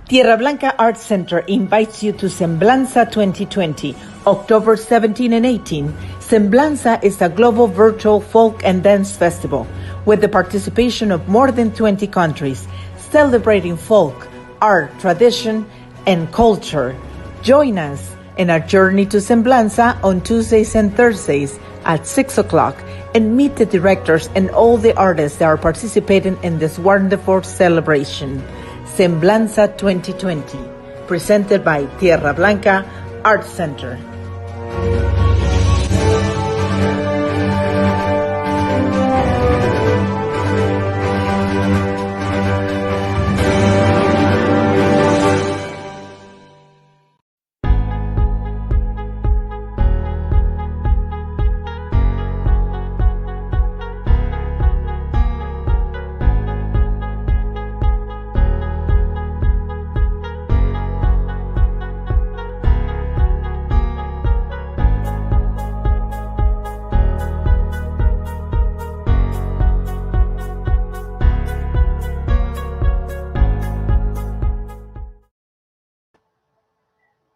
Tierra Blanca Arts Center invites you to Semblanza 2020, October 17 and 18. Semblanza is a global virtual folk and dance festival with the participation of more than 20 countries, celebrating folk, art, tradition, and culture. Join us in our journey to Semblanza on Tuesdays and Thursdays at 6 o'clock and meet the directors and all the artists that are participating in this wonderful celebration. Semblanza 2020, presented by Tierra Blanca Arts Center.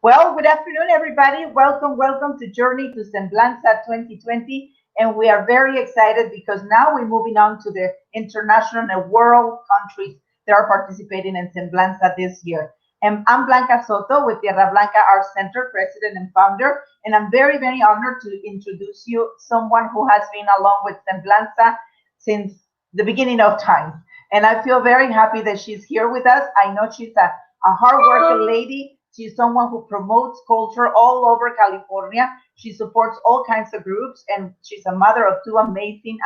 Well, good afternoon, everybody. Welcome to Journey to Semblanza 2020. And we are very excited because now we're moving on to the international and world countries that are participating in Semblanza this year. And I'm Blanca Soto with Tierra Blanca Arts Center, president and founder. And I'm very, very honored to introduce you someone who has been along with Semblanza since the beginning of time. And I feel very happy that she's here with us. I know she's a hardworking lady. She's someone who promotes culture all over California. She supports all kinds of groups, and she's a mother of two amazing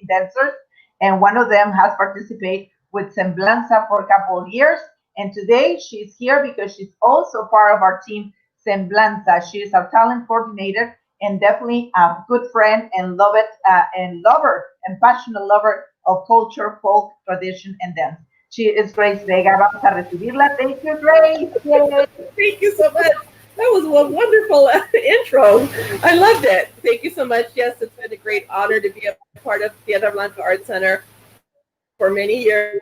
dancers. And one of them has participated with Semblanza for a couple of years. And today she's here because she's also part of our team, Semblanza. She is our talent coordinator and definitely a good friend and lover and passionate lover of culture, folk, tradition, and dance. She is Grace Vega. Vamos a recibirla. Thank you, Grace. Yay. Thank you so much. That was a wonderful intro. I loved it. Thank you so much. Yes, it's been a great honor to be a part of Tierra Blanca Arts Center for many years,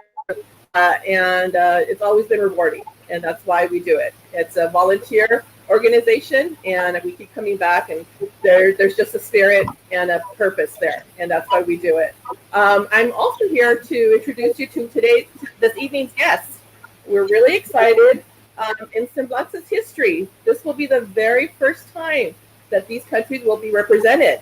and it's always been rewarding, and that's why we do it. It's a volunteer organization, and we keep coming back, and there's just a spirit and a purpose there, and that's why we do it. I'm also here to introduce you to this evening's guests. We're really excited. In Semblanza's history, this will be the very first time that these countries will be represented.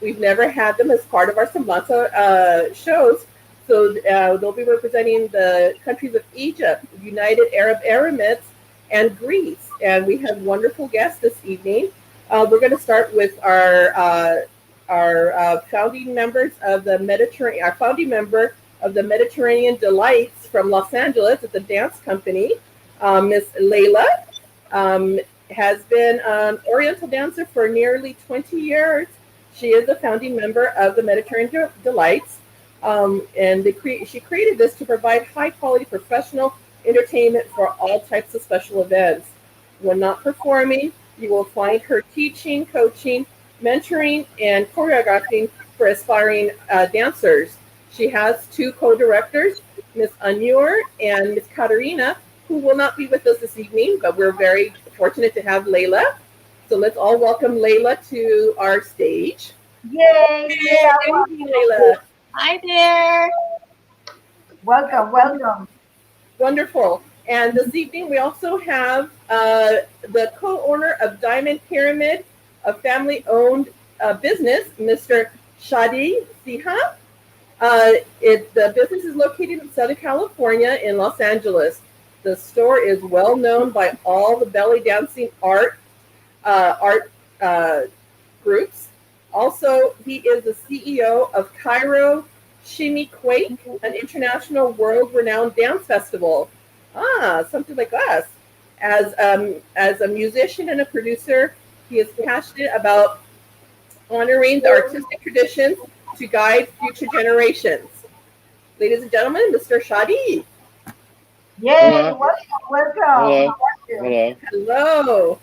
We've never had them as part of our Semblanza shows, so they'll be representing the countries of Egypt, United Arab Emirates, and Greece. And we have wonderful guests this evening. We're going to start with our founding members of the Mediterranean. Our founding member of the Mediterranean Delights from Los Angeles. It's a dance company. Miss Layla has been an Oriental dancer for nearly 20 years. She is a founding member of the Mediterranean Delights. And she created this to provide high-quality professional entertainment for all types of special events. When not performing, you will find her teaching, coaching, mentoring, and choreographing for aspiring dancers. She has two co-directors, Miss Anur and Miss Katarina, who will not be with us this evening, but we're very fortunate to have Layla. So let's all welcome Layla to our stage. Yay! Yeah, Layla. Hi there. Welcome. Wonderful. And this evening we also have the co-owner of Diamond Pyramid, a family-owned business, Mr. Shadi Siha. The business is located in Southern California in Los Angeles. The store is well known by all the belly dancing art groups. Also, he is the CEO of Cairo Shimmy Quake, an international world-renowned dance festival. Something like us. As a musician and a producer, he is passionate about honoring the artistic traditions to guide future generations. Ladies and gentlemen, Mr. Shadi. Yay! Welcome. Hello.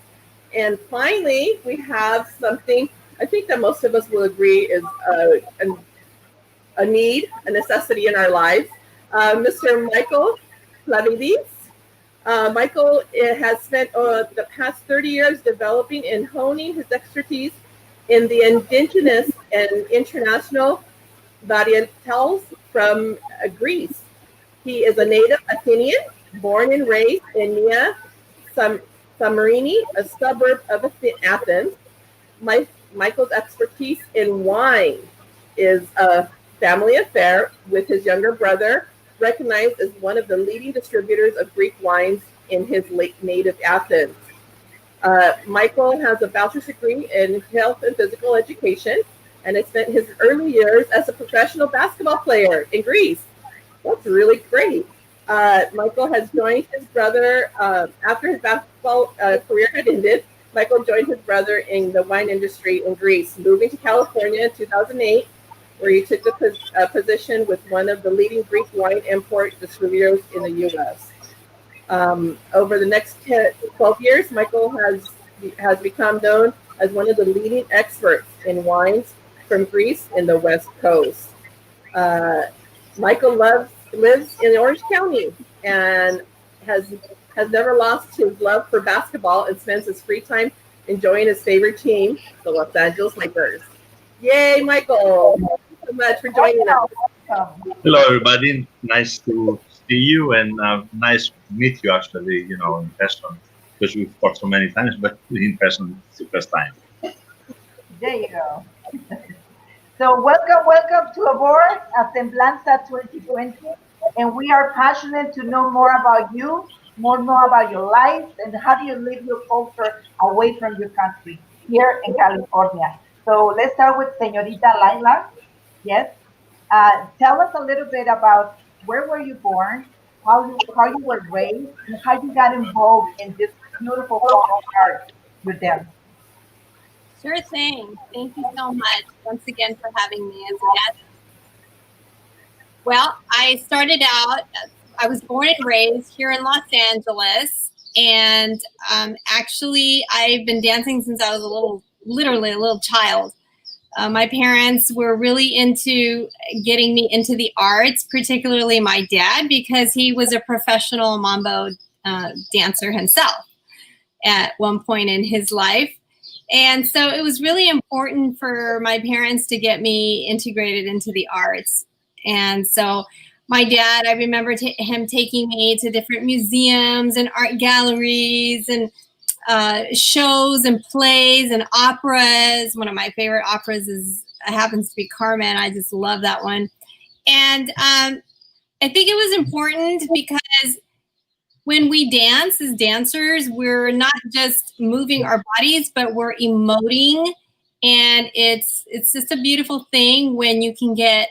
And finally, we have something I think that most of us will agree is a need, a necessity in our lives. Mr. Michael Lavendis, Michael has spent the past 30 years developing and honing his expertise in the indigenous and international varietals from Greece. He is a native Athenian, born and raised in Nia Samarini, a suburb of Athens. Michael's expertise in wine is a family affair with his younger brother, recognized as one of the leading distributors of Greek wines in his native Athens. Michael has a bachelor's degree in health and physical education and has spent his early years as a professional basketball player in Greece. That's really great. Michael has joined his brother after his basketball career had ended. Michael joined his brother in the wine industry in Greece, moving to California in 2008, where he took the position with one of the leading Greek wine import distributors in the U.S. Over the next 12 years, Michael has become known as one of the leading experts in wines from Greece in the West Coast. Michael lives in Orange County and has never lost his love for basketball and spends his free time enjoying his favorite team, the Los Angeles Lakers. Yay, Michael! Thank you so much for joining us. Hello, everybody. Nice to see you, and nice to meet you, actually, in person, because we've talked so many times, but in person, it's the first time. There you go. So welcome to aboard Semblanza 2020. And we are passionate to know more about you, more about your life, and how do you live your culture away from your country here in California. So let's start with Señorita Laila. Yes. Tell us a little bit about where were you born, how you were raised, and how you got involved in this beautiful art with them. Sure thing. Thank you so much once again for having me as a guest. Well, I was born and raised here in Los Angeles, and actually I've been dancing since I was literally a little child. My parents were really into getting me into the arts, particularly my dad, because he was a professional mambo dancer himself at one point in his life. And so it was really important for my parents to get me integrated into the arts. And so my dad, I remember him taking me to different museums and art galleries and shows and plays and operas. One of my favorite operas happens to be Carmen. I just love that one. And I think it was important because when we dance as dancers, we're not just moving our bodies, but we're emoting. And it's just a beautiful thing when you can get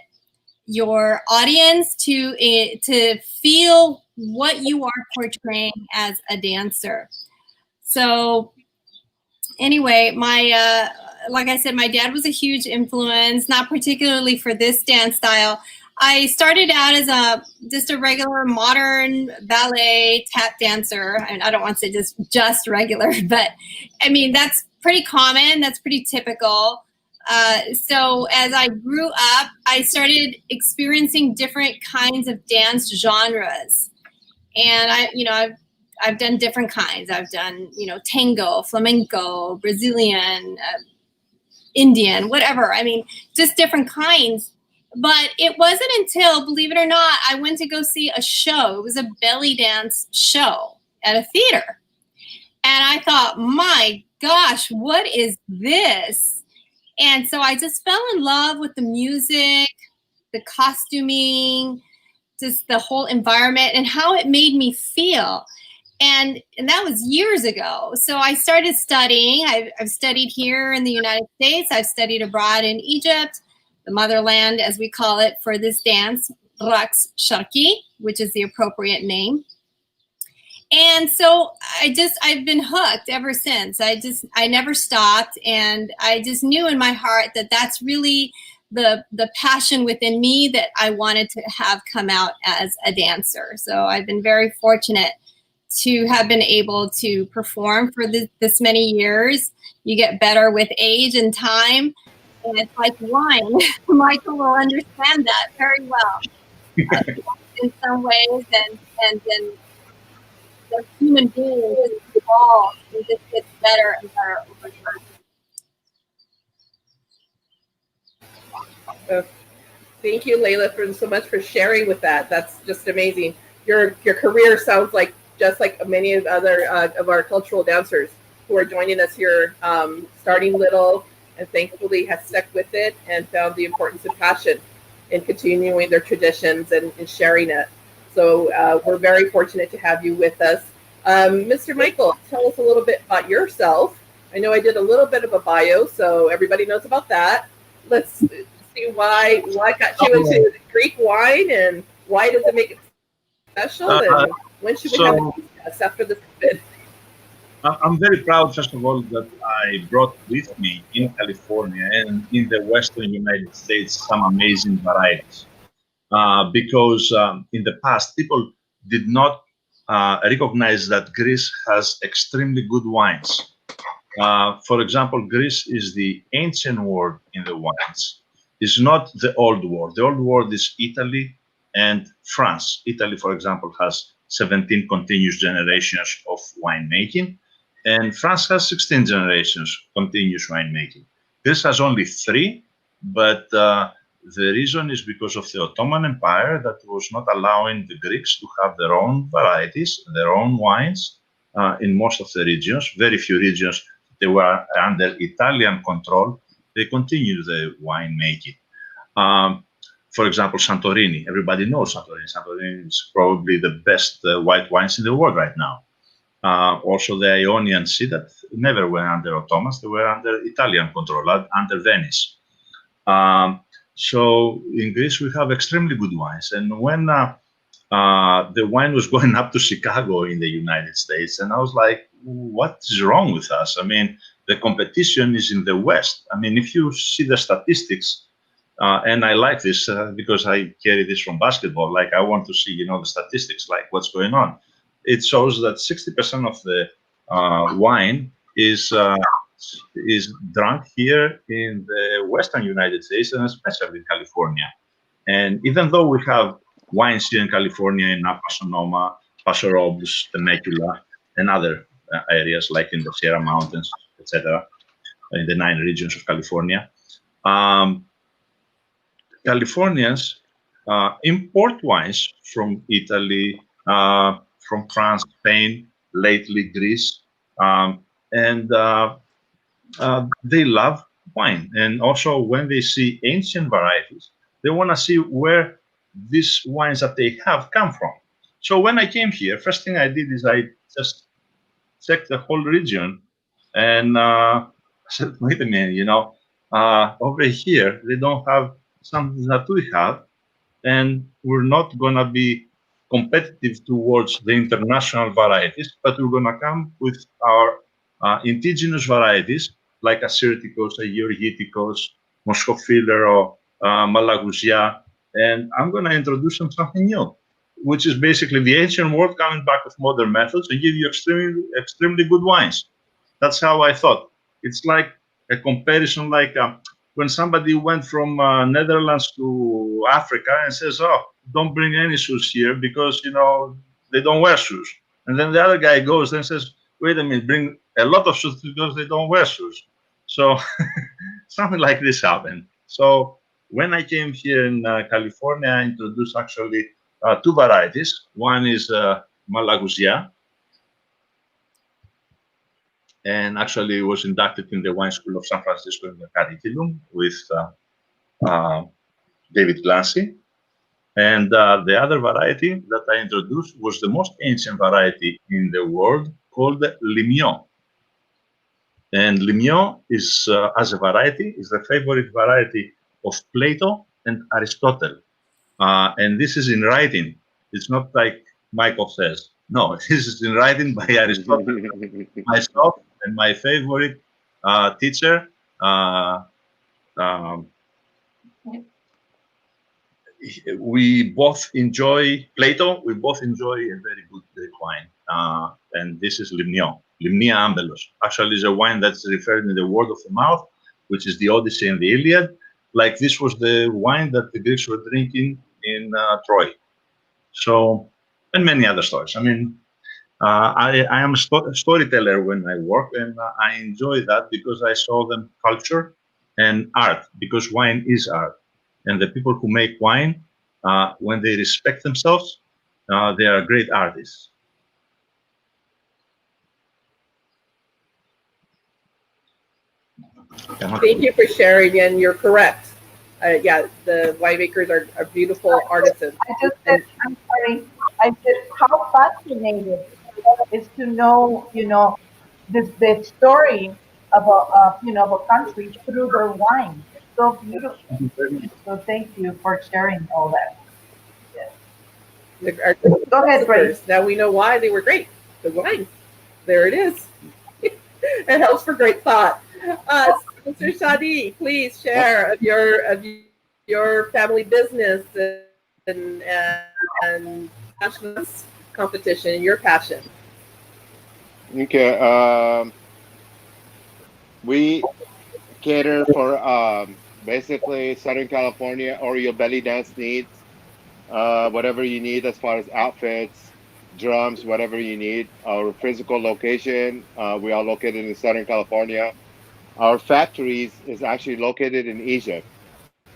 your audience to feel what you are portraying as a dancer. So anyway, like I said, my dad was a huge influence, not particularly for this dance style. I started out as just a regular modern ballet tap dancer. And I don't want to say just regular, but I mean, that's pretty common. That's pretty typical. So as I grew up, I started experiencing different kinds of dance genres. And I've done different kinds. I've done, tango, flamenco, Brazilian, Indian, whatever. I mean, just different kinds. But it wasn't until, believe it or not, I went to go see a show. It was a belly dance show at a theater. And I thought, my gosh, what is this? And so I just fell in love with the music, the costuming, just the whole environment and how it made me feel. And that was years ago. So I started studying. I've studied here in the United States. I've studied abroad in Egypt, the motherland, as we call it, for this dance, Raqs Sharqi, which is the appropriate name. And so I've been hooked ever since. I never stopped. And I just knew in my heart that that's really the passion within me that I wanted to have come out as a dancer. So I've been very fortunate to have been able to perform for this many years. You get better with age and time. And it's like wine. Michael will understand that very well in some ways. And then the human being just evolves and just gets better and better over time. Thank you, Layla, for so much for sharing with that. That's just amazing. Your career sounds like just like many of other of our cultural dancers who are joining us here, starting little and thankfully has stuck with it and found the importance and passion in continuing their traditions and sharing it. So we're very fortunate to have you with us. Mr. Michael, tell us a little bit about yourself. I know I did a little bit of a bio, so everybody knows about that. Let's see why got you into Greek wine and why does it make it special, and when should we have it after this bit? I'm very proud, first of all, that I brought with me in California and in the Western United States some amazing varieties. Because in the past, people did not recognize that Greece has extremely good wines. For example, Greece is the ancient world in the wines. It's not the old world. The old world is Italy and France. Italy, for example, has 17 continuous generations of winemaking, and France has 16 generations continuous winemaking. Greece has only 3, but the reason is because of the Ottoman Empire that was not allowing the Greeks to have their own varieties, their own wines in most of the regions. Very few regions, they were under Italian control. They continued the winemaking. For example, Santorini. Everybody knows Santorini. Santorini is probably the best white wines in the world right now. Also, the Ionian Sea that never were under Ottomans. They were under Italian control, under Venice. So in Greece, we have extremely good wines. And when the wine was going up to Chicago in the United States, and I was like, what is wrong with us? I mean, the competition is in the West. I mean, if you see the statistics, and I like this because I carry this from basketball, like I want to see, the statistics, like what's going on. It shows that 60% of the wine is drunk here in the Western United States and especially in California. And even though we have wines here in California in Napa Sonoma, Paso Robles, Temecula, and other areas like in the Sierra Mountains, etc., in the 9 regions of California, Californians import wines from Italy, from France, Spain, lately Greece, and they love wine. And also when they see ancient varieties, they want to see where these wines that they have come from. So when I came here, first thing I did is I just checked the whole region and I said, wait a minute, over here, they don't have something that we have, and we're not going to be competitive towards the international varieties, but we're going to come with our indigenous varieties like Assyrticos, Georgiticos, Moscofilero, Malagousia, and I'm going to introduce them something new, which is basically the ancient world coming back with modern methods and give you extremely good wines. That's how I thought. It's like a comparison, like when somebody went from Netherlands to Africa and says, "Oh, don't bring any shoes here because they don't wear shoes," and then the other guy goes and says, "Wait a minute, bring a lot of shoes because they don't wear shoes." So something like this happened. So when I came here in California, I introduced actually 2 varieties. One is Malagousia, and actually was inducted in the Wine School of San Francisco in the curriculum with David Glancy. And the other variety that I introduced was the most ancient variety in the world called Limio. And Limio is, as a variety, is the favorite variety of Plato and Aristotle. And this is in writing. It's not like Michael says. No, this is in writing by Aristotle, myself, and my favorite teacher, we both enjoy Plato. We both enjoy a very good Greek wine, and this is Limnia Ambelos. Actually, is a wine that's referred in the word of the mouth, which is the Odyssey and the Iliad. Like this was the wine that the Greeks were drinking in Troy. So, and many other stories. I mean, I am a storyteller when I work, and I enjoy that because I show them culture and art, because wine is art. And the people who make wine, when they respect themselves, they are great artists. Thank you for sharing, and you're correct. Yeah, the winemakers are beautiful artisans. I just said, I'm sorry. I said, how fascinating is to know, the story of a country through their wine. It's so beautiful. So thank you for sharing all that. Yes. Our Go ahead, Ray. philosophers. Now we know why they were great. The wine. There it is. It helps for great thought. Mr. Shadi, please share of your family business and national competition and your passion. Okay. We cater for basically Southern California or your belly dance needs. Whatever you need as far as outfits, drums, whatever you need. Our physical location, we are located in Southern California. Our factories is actually located in Egypt.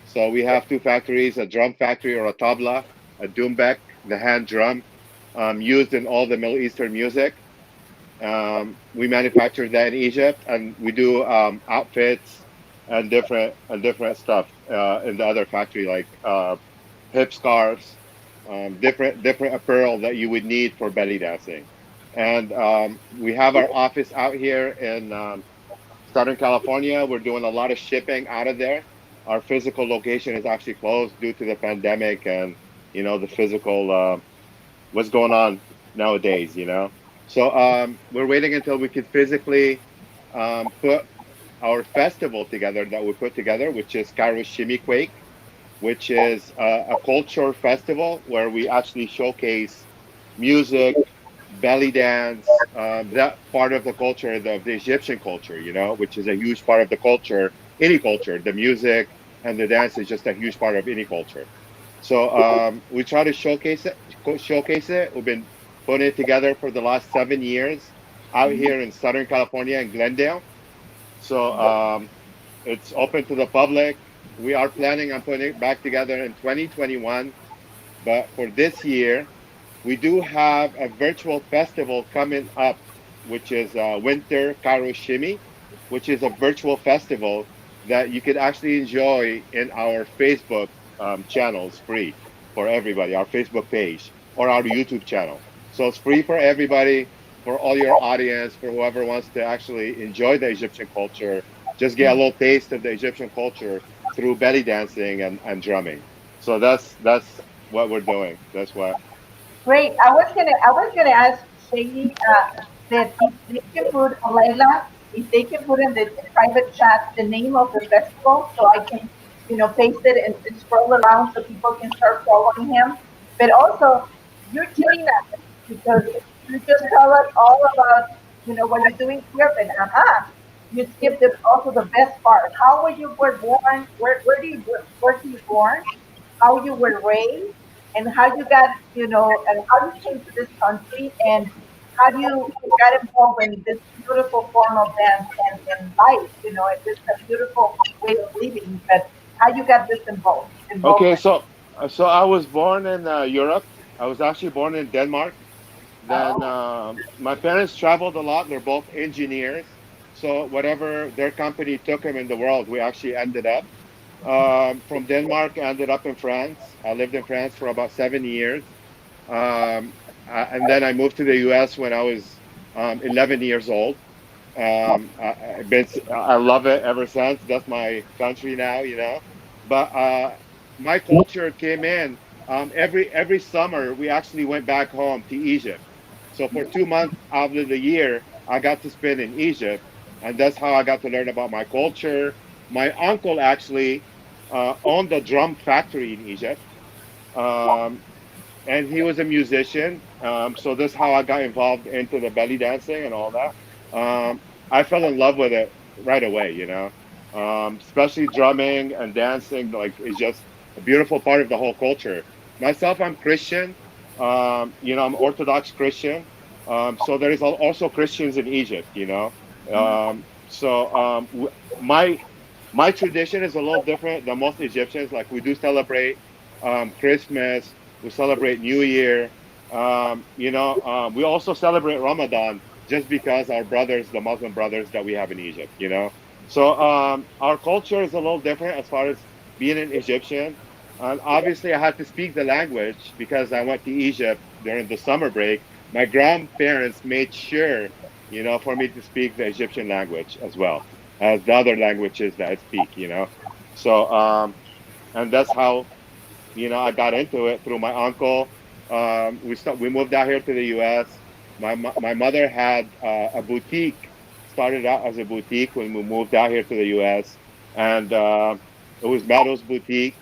So we have two factories, a drum factory or a tabla, a doumbek, the hand drum, used in all the Middle Eastern music. We manufacture that in Egypt, and we do outfits and different stuff in the other factory, like hip scarves, different apparel that you would need for belly dancing. And we have our office out here in Southern California. We're doing a lot of shipping out of there. Our physical location is actually closed due to the pandemic and the physical what's going on nowadays. So we're waiting until we could physically put our festival together that we put together, which is Cairo Shimmy Quake, which is a culture festival where we actually showcase music, belly dance, that part of the culture, the Egyptian culture, which is a huge part of the culture, any culture. The music and the dance is just a huge part of any culture. So we try to showcase it. Showcase it. We've been putting it together for the last 7 years out here in Southern California in Glendale. So it's open to the public. We are planning on putting it back together in 2021. But for this year, we do have a virtual festival coming up, which is Winter Cairo Shimmy, which is a virtual festival that you could actually enjoy in our Facebook channels, free for everybody, our Facebook page or our YouTube channel. So it's free for everybody, for all your audience, for whoever wants to actually enjoy the Egyptian culture, just get a little taste of the Egyptian culture through belly dancing and drumming. So that's what we're doing. That's what. Great. I was gonna ask Shady that if they can put Layla, if they can put in the private chat the name of the festival, so I can, paste it and scroll around so people can start following him. But also, you're cheating us because you just tell us all about, what you're doing here, but you skipped also the best part. How were born? Where do you born? How you were raised? And how you got, and how you came to this country, and how you got involved in this beautiful form of dance and life, and this a beautiful way of living. But how you got this Okay, involvement? so I was born in Europe. I was actually born in Denmark. Then Oh, my parents traveled a lot. They're both engineers. So whatever their company took them in the world, we actually ended up. From Denmark, I ended up in France. I lived in France for about 7 years. And then I moved to the US when I was 11 years old. I love it ever since. That's my country now. But my culture came in. Every summer, we actually went back home to Egypt. So for 2 months out of the year, I got to spend in Egypt, and that's how I got to learn about my culture. My uncle actually owned a drum factory in Egypt. Um, and he was a musician. So that's how I got involved into the belly dancing and all that. I fell in love with it right away. Especially drumming and dancing, like is just a beautiful part of the whole culture. Myself, I'm Christian. I'm Orthodox Christian. So there is also Christians in Egypt, you know. My tradition is a little different than most Egyptians. Like we do celebrate Christmas, we celebrate New Year. We also celebrate Ramadan just because our brothers, the Muslim brothers that we have in Egypt, you know. So our culture is a little different as far as being an Egyptian. And obviously, I had to speak the language because I went to Egypt during the summer break. My grandparents made sure, you know, for me to speak the Egyptian language as well as the other languages that I speak, you know. So, and that's how, you know, I got into it through my uncle. We moved out here to the U.S. My mother had a boutique, started out as a boutique when we moved out here to the U.S. And it was Meadows Boutique.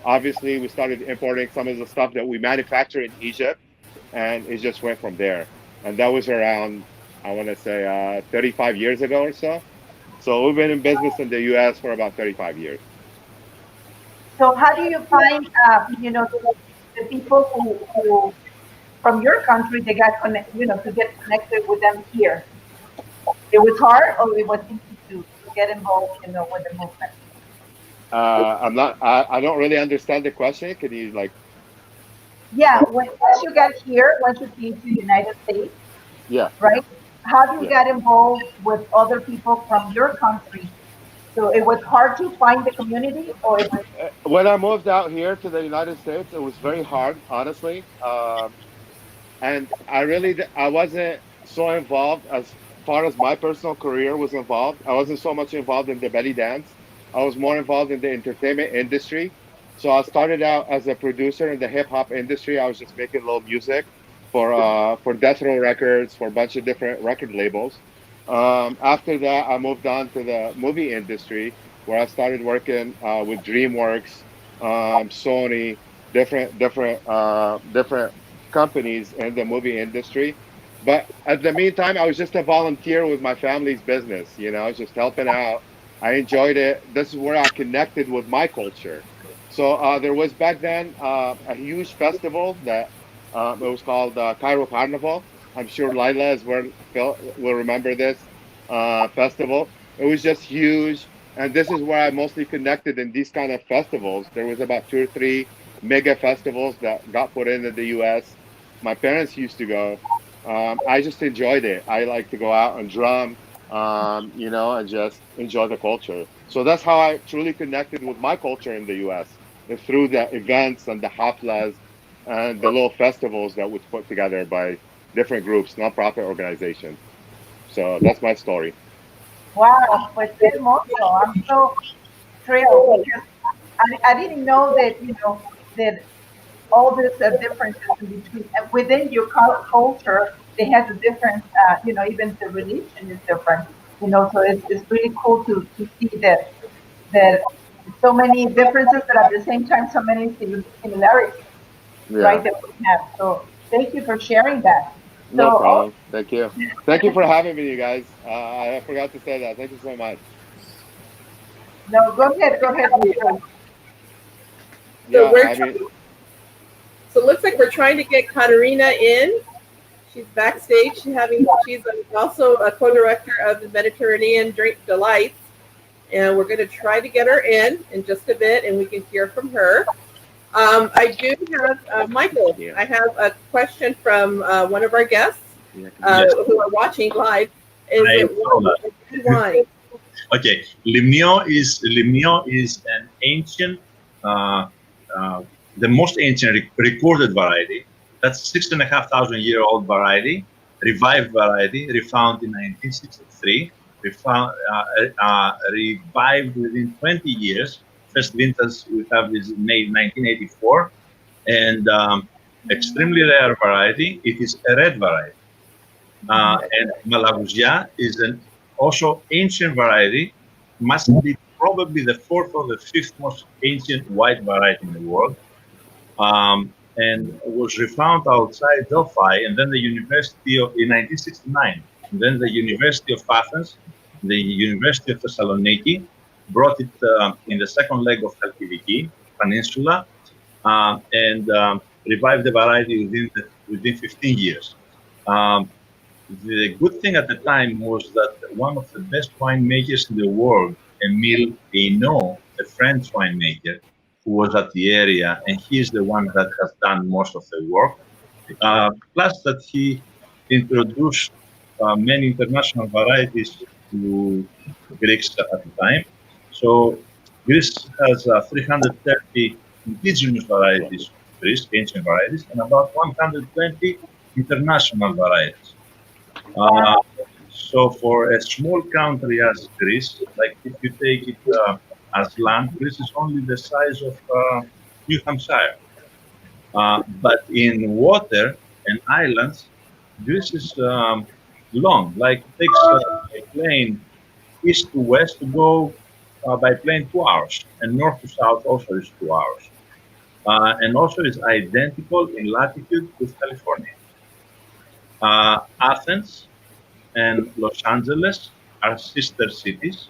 Obviously, we started importing some of the stuff that we manufacture in Egypt, and it just went from there. And that was around, I want to say, 35 years ago or so. So we've been in business in the U.S. for about 35 years. So how do you find, the people who from your country, they got to get connected with them here? It was hard, or it was easy to get involved, with the movement? I'm not. I don't really understand the question. Can you like? Yeah, once you got here, once you came to the United States, Yeah, right? How do you yeah. get involved with other people from your country? So it was hard to find the community, or it was, When I moved out here to the United States, it was very hard, honestly. And I wasn't so involved as far as my personal career was involved. I wasn't so much involved in the belly dance. I was more involved in the entertainment industry. So I started out as a producer in the hip hop industry. I was just making little music for Death Row Records, for a bunch of different record labels. After that, I moved on to the movie industry, where I started working with DreamWorks, Sony, different companies in the movie industry. But at the meantime, I was just a volunteer with my family's business. You know, I was just helping out. I enjoyed it. This is where I connected with my culture. So there was back then a huge festival that it was called Cairo Carnival. I'm sure Lila as well will remember this festival. It was just huge, and this is where I mostly connected in these kind of festivals. There was about two or three mega festivals that got put in the U.S. My parents used to go. I just enjoyed it. I like to go out and drum, and just enjoy the culture. So that's how I truly connected with my culture in the U.S. is through the events and the haflas and the little festivals that was put together by different groups, nonprofit organizations. So that's my story. wow, pues qué hermoso. I'm so thrilled because I didn't know that, that all these differences in between within your culture, they have a difference. Even the religion is different. So it's really cool to see that so many differences, but at the same time so many similarities, right? Yeah, That we have. So thank you for sharing that. So no problem. Thank you. Thank you for having me, you guys. I forgot to say that. Thank you so much. no, go ahead, Michelle. So Yeah, we're I mean, so it looks like we're trying to get Katarina in. She's backstage. She's also a co-director of the Mediterranean Drink Delights, and we're going to try to get her in just a bit, and we can hear from her. I do have Michael. Yeah. I have a question from one of our guests Yes. who are watching live. Is I it saw that. wine? Okay, Limnio is an ancient, the most ancient recorded variety. That's 6,500-year-old variety, revived variety, refound in 1963, revived within 20 years. First vintage we have is made 1984, and extremely rare variety. It is a red variety. And Malagousia is an also ancient variety, must be probably the fourth or the fifth most ancient white variety in the world, and was refound outside Delphi, and then the University of in 1969, and then the University of Athens, the University of Thessaloniki brought it in the second leg of Chalkidiki Peninsula, and revived the variety within 15 years. The good thing at the time was that one of the best winemakers in the world, Emile Pinault, a French winemaker, who was at the area, and he is the one that has done most of the work. Plus that he introduced many international varieties to Greece at the time. So Greece has 330 indigenous varieties of Greece, ancient varieties, and about 120 international varieties. Uh, so for a small country as Greece, like if you take it as land, Greece is only the size of New Hampshire. But in water and islands, Greece is long. Like it takes a plane east to west to go by plane 2 hours, and north to south also is 2 hours. And also is identical in latitude with California. Athens and Los Angeles are sister cities.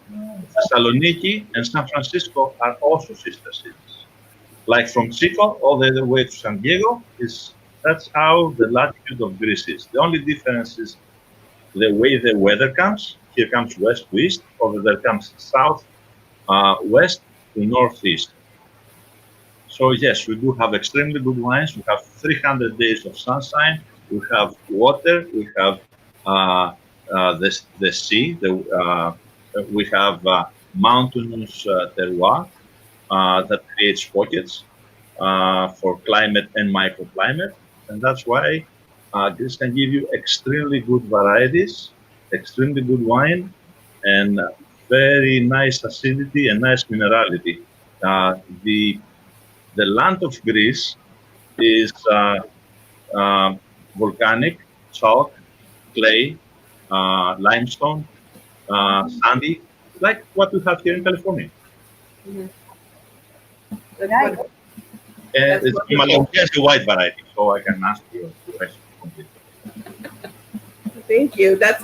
Thessaloniki and San Francisco are also sister cities. Like from Chico all the way to San Diego is that's how the latitude of Greece is. The only difference is the way the weather comes. Here comes west to east, over there comes south, west to northeast. So yes, we do have extremely good wines. We have 300 days of sunshine. We have water. We have the sea. We have mountainous terroir that creates pockets for climate and microclimate, and that's why this can give you extremely good varieties, extremely good wine, and very nice acidity and nice minerality. Uh, the the land of Greece is volcanic, chalk, clay, limestone, sandy, like what we have here in California. Mhm. That's Nice. wonderful. And That's it's wonderful. Malonga is a wide variety, so I can answer your question completely. Thank you. That's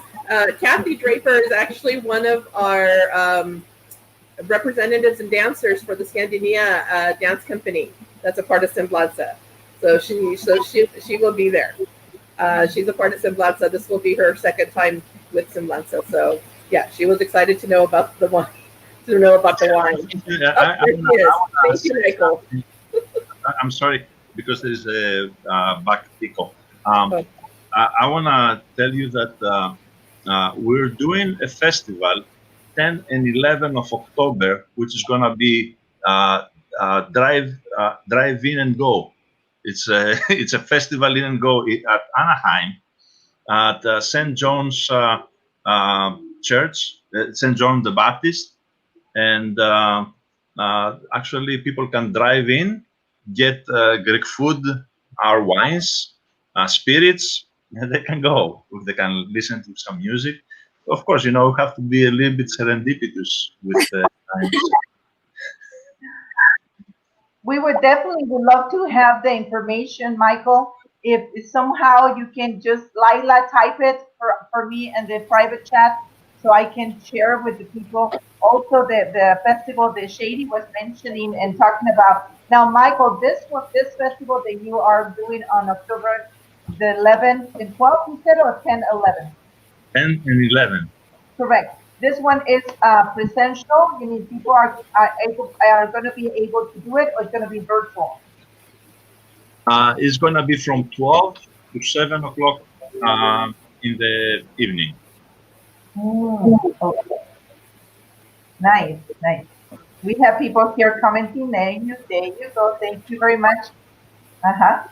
Kathy Draper is actually one of our representatives and dancers for the Scandinavia Dance Company. That's a part of Semblanza. So she will be there. She's a part of Semblanza. This will be her second time with Semblanza. So yeah, she was excited to know about the wine. To know about the wine. Yeah, Oh, there she is. Thank you, Michael. I'm sorry because there's a back echo. Oh. I want to tell you that we're doing a festival 10 and 11 of October, which is going to be drive in and go. It's a it's a festival in and go at Anaheim at St. John's Church, St. John the Baptist, and actually people can drive in, get Greek food, our wines, spirits, and they can go. They can listen to some music. Of course, you have to be a little bit serendipitous with times. We would definitely would love to have the information, Michael. If somehow you can just Lila type it for me in the private chat so I can share with the people. Also the festival that Shady was mentioning and talking about. Now, Michael, this festival that you are doing on October the 11th and 12th, you said, or 10, 11? 10 and 11. Correct. This one is presential. You mean people are going to be able to do it, or it's going to be virtual? It's going to be from 12 to 7 o'clock in the evening. Okay. Nice, nice. We have people here commenting. There you go. Thank you very much. Uh-huh.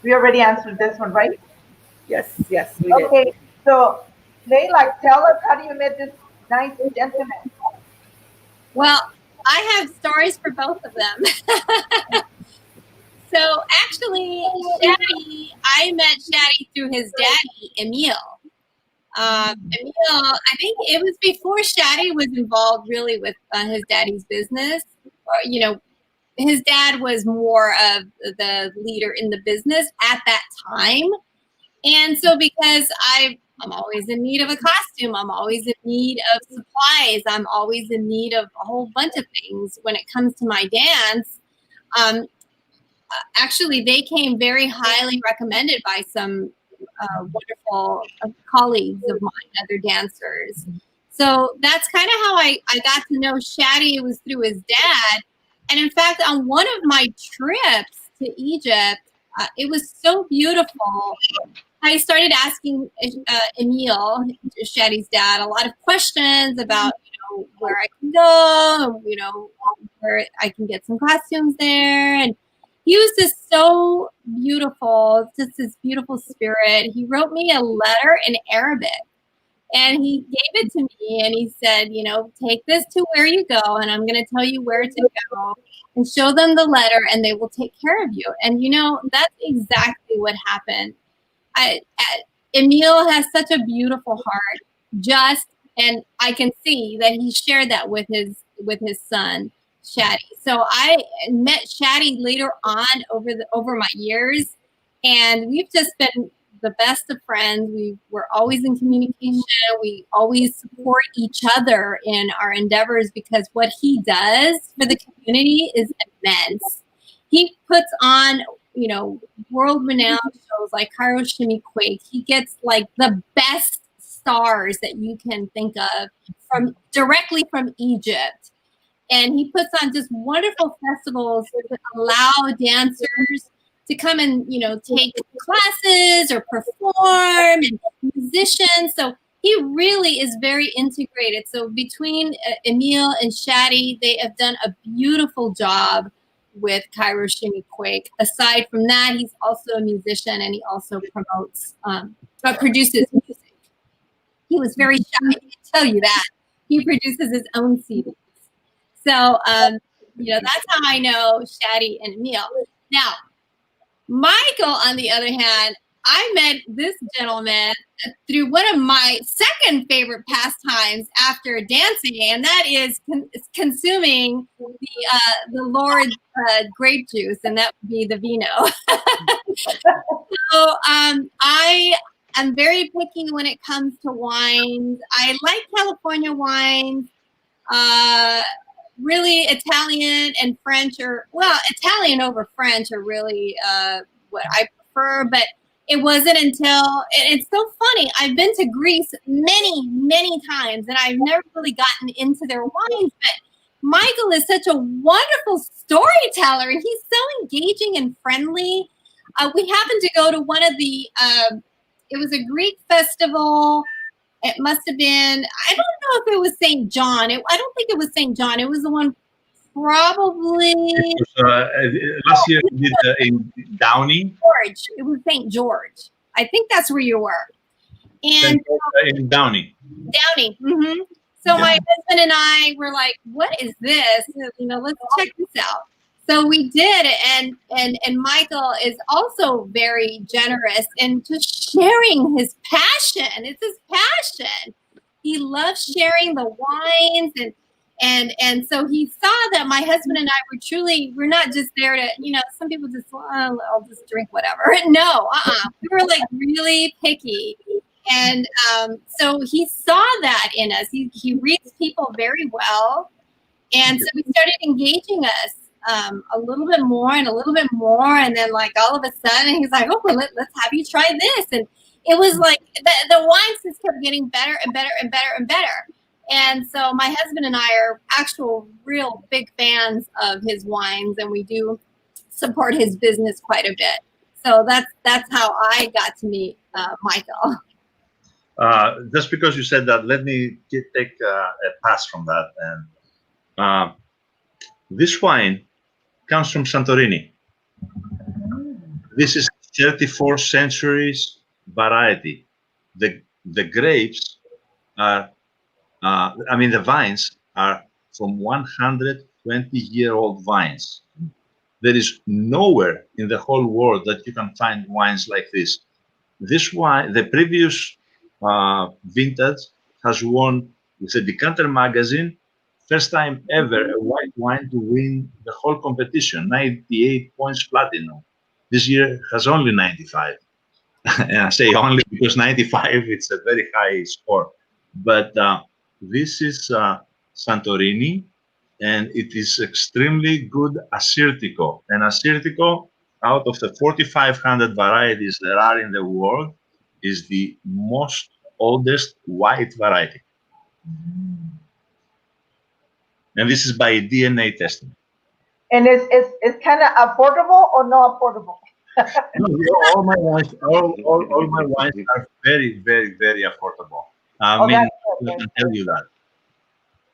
We already answered this one, right? Yes, we did. Okay. So, Leila, tell us, how do you met this nice gentleman? Well, I have stories for both of them. So actually, I met Shadi through his daddy, Emile. Emile, I think it was before Shadi was involved really with his daddy's business. Or, his dad was more of the leader in the business at that time. And so because I'm always in need of a costume, I'm always in need of supplies, I'm always in need of a whole bunch of things when it comes to my dance. Actually, they came very highly recommended by some wonderful colleagues of mine, other dancers. So that's kind of how I got to know Shadi. It was through his dad. And in fact, on one of my trips to Egypt, it was so beautiful. I started asking Emil, Shadi's dad, a lot of questions about, where I can go, where I can get some costumes there. And he was just so beautiful, just this beautiful spirit. He wrote me a letter in Arabic. And he gave it to me and he said, take this to where you go and I'm going to tell you where to go and show them the letter and they will take care of you. And, that's exactly what happened. Emil has such a beautiful heart, and I can see that he shared that with his son, Shadi. So I met Shadi later on over my years, and we've just been the best of friends. We're always in communication. We always support each other in our endeavors because what he does for the community is immense. He puts on, world-renowned shows like Cairo Shimmy Quake. He gets like the best stars that you can think of directly from Egypt. And he puts on just wonderful festivals that allow dancers to come and, take classes or perform, and musicians. So he really is very integrated. So between Emil and Shadi, they have done a beautiful job with Cairo Shimmy Quake. Aside from that, he's also a musician and he also produces music. He was very shy, I can tell you that. He produces his own CDs. So, that's how I know Shadi and Emil. Now, Michael, on the other hand, I met this gentleman through one of my second favorite pastimes after dancing, and that is consuming the Lord's grape juice, and that would be the vino. So I am very picky when it comes to wines. I like California wines. Really Italian and French Italian over French are really what I prefer, but it wasn't until, it's so funny, I've been to Greece many, many times and I've never really gotten into their wines, but Michael is such a wonderful storyteller and he's so engaging and friendly. We happened to go to one of the, it was a Greek festival. It must have been, I don't know if it was St. John. I don't think it was St. John. It was the one probably. It was, last year we did in Downey. George. It was St. George. I think that's where you were. And in Downey. Downey. Mm-hmm. So my husband and I were like, what is this? Let's check this out. So we did, and Michael is also very generous in just sharing his passion. It's his passion. He loves sharing the wines, and so he saw that my husband and I we're not just there to, some people just, I'll just drink whatever. No, we were like really picky. And so he saw that in us. He reads people very well. And so he started engaging us. A little bit more and a little bit more, and then like all of a sudden he's like, "Oh, well, let's have you try this." And it was like the wines just kept getting better and better and better and better. And so my husband and I are actual real big fans of his wines, and we do support his business quite a bit. So that's how I got to meet Michael. Just because you said that, let me take a pass from that. And this wine comes from Santorini. This is 34th century's variety. The grapes are, the vines are from 120-year-old vines. There is nowhere in the whole world that you can find wines like this. This wine, the previous vintage, has won with a Decanter magazine. First time ever a white wine to win the whole competition, 98 points platinum. This year has only 95. And I say only because 95, it's a very high score. But this is Santorini, and it is extremely good Assyrtiko. And Assyrtiko, out of the 4,500 varieties there are in the world, is the most oldest white variety. And this is by DNA testing. And it's kind of affordable or not affordable? No, all my wines, all my wines are very, very, very affordable. I mean, That's I good. can tell you that.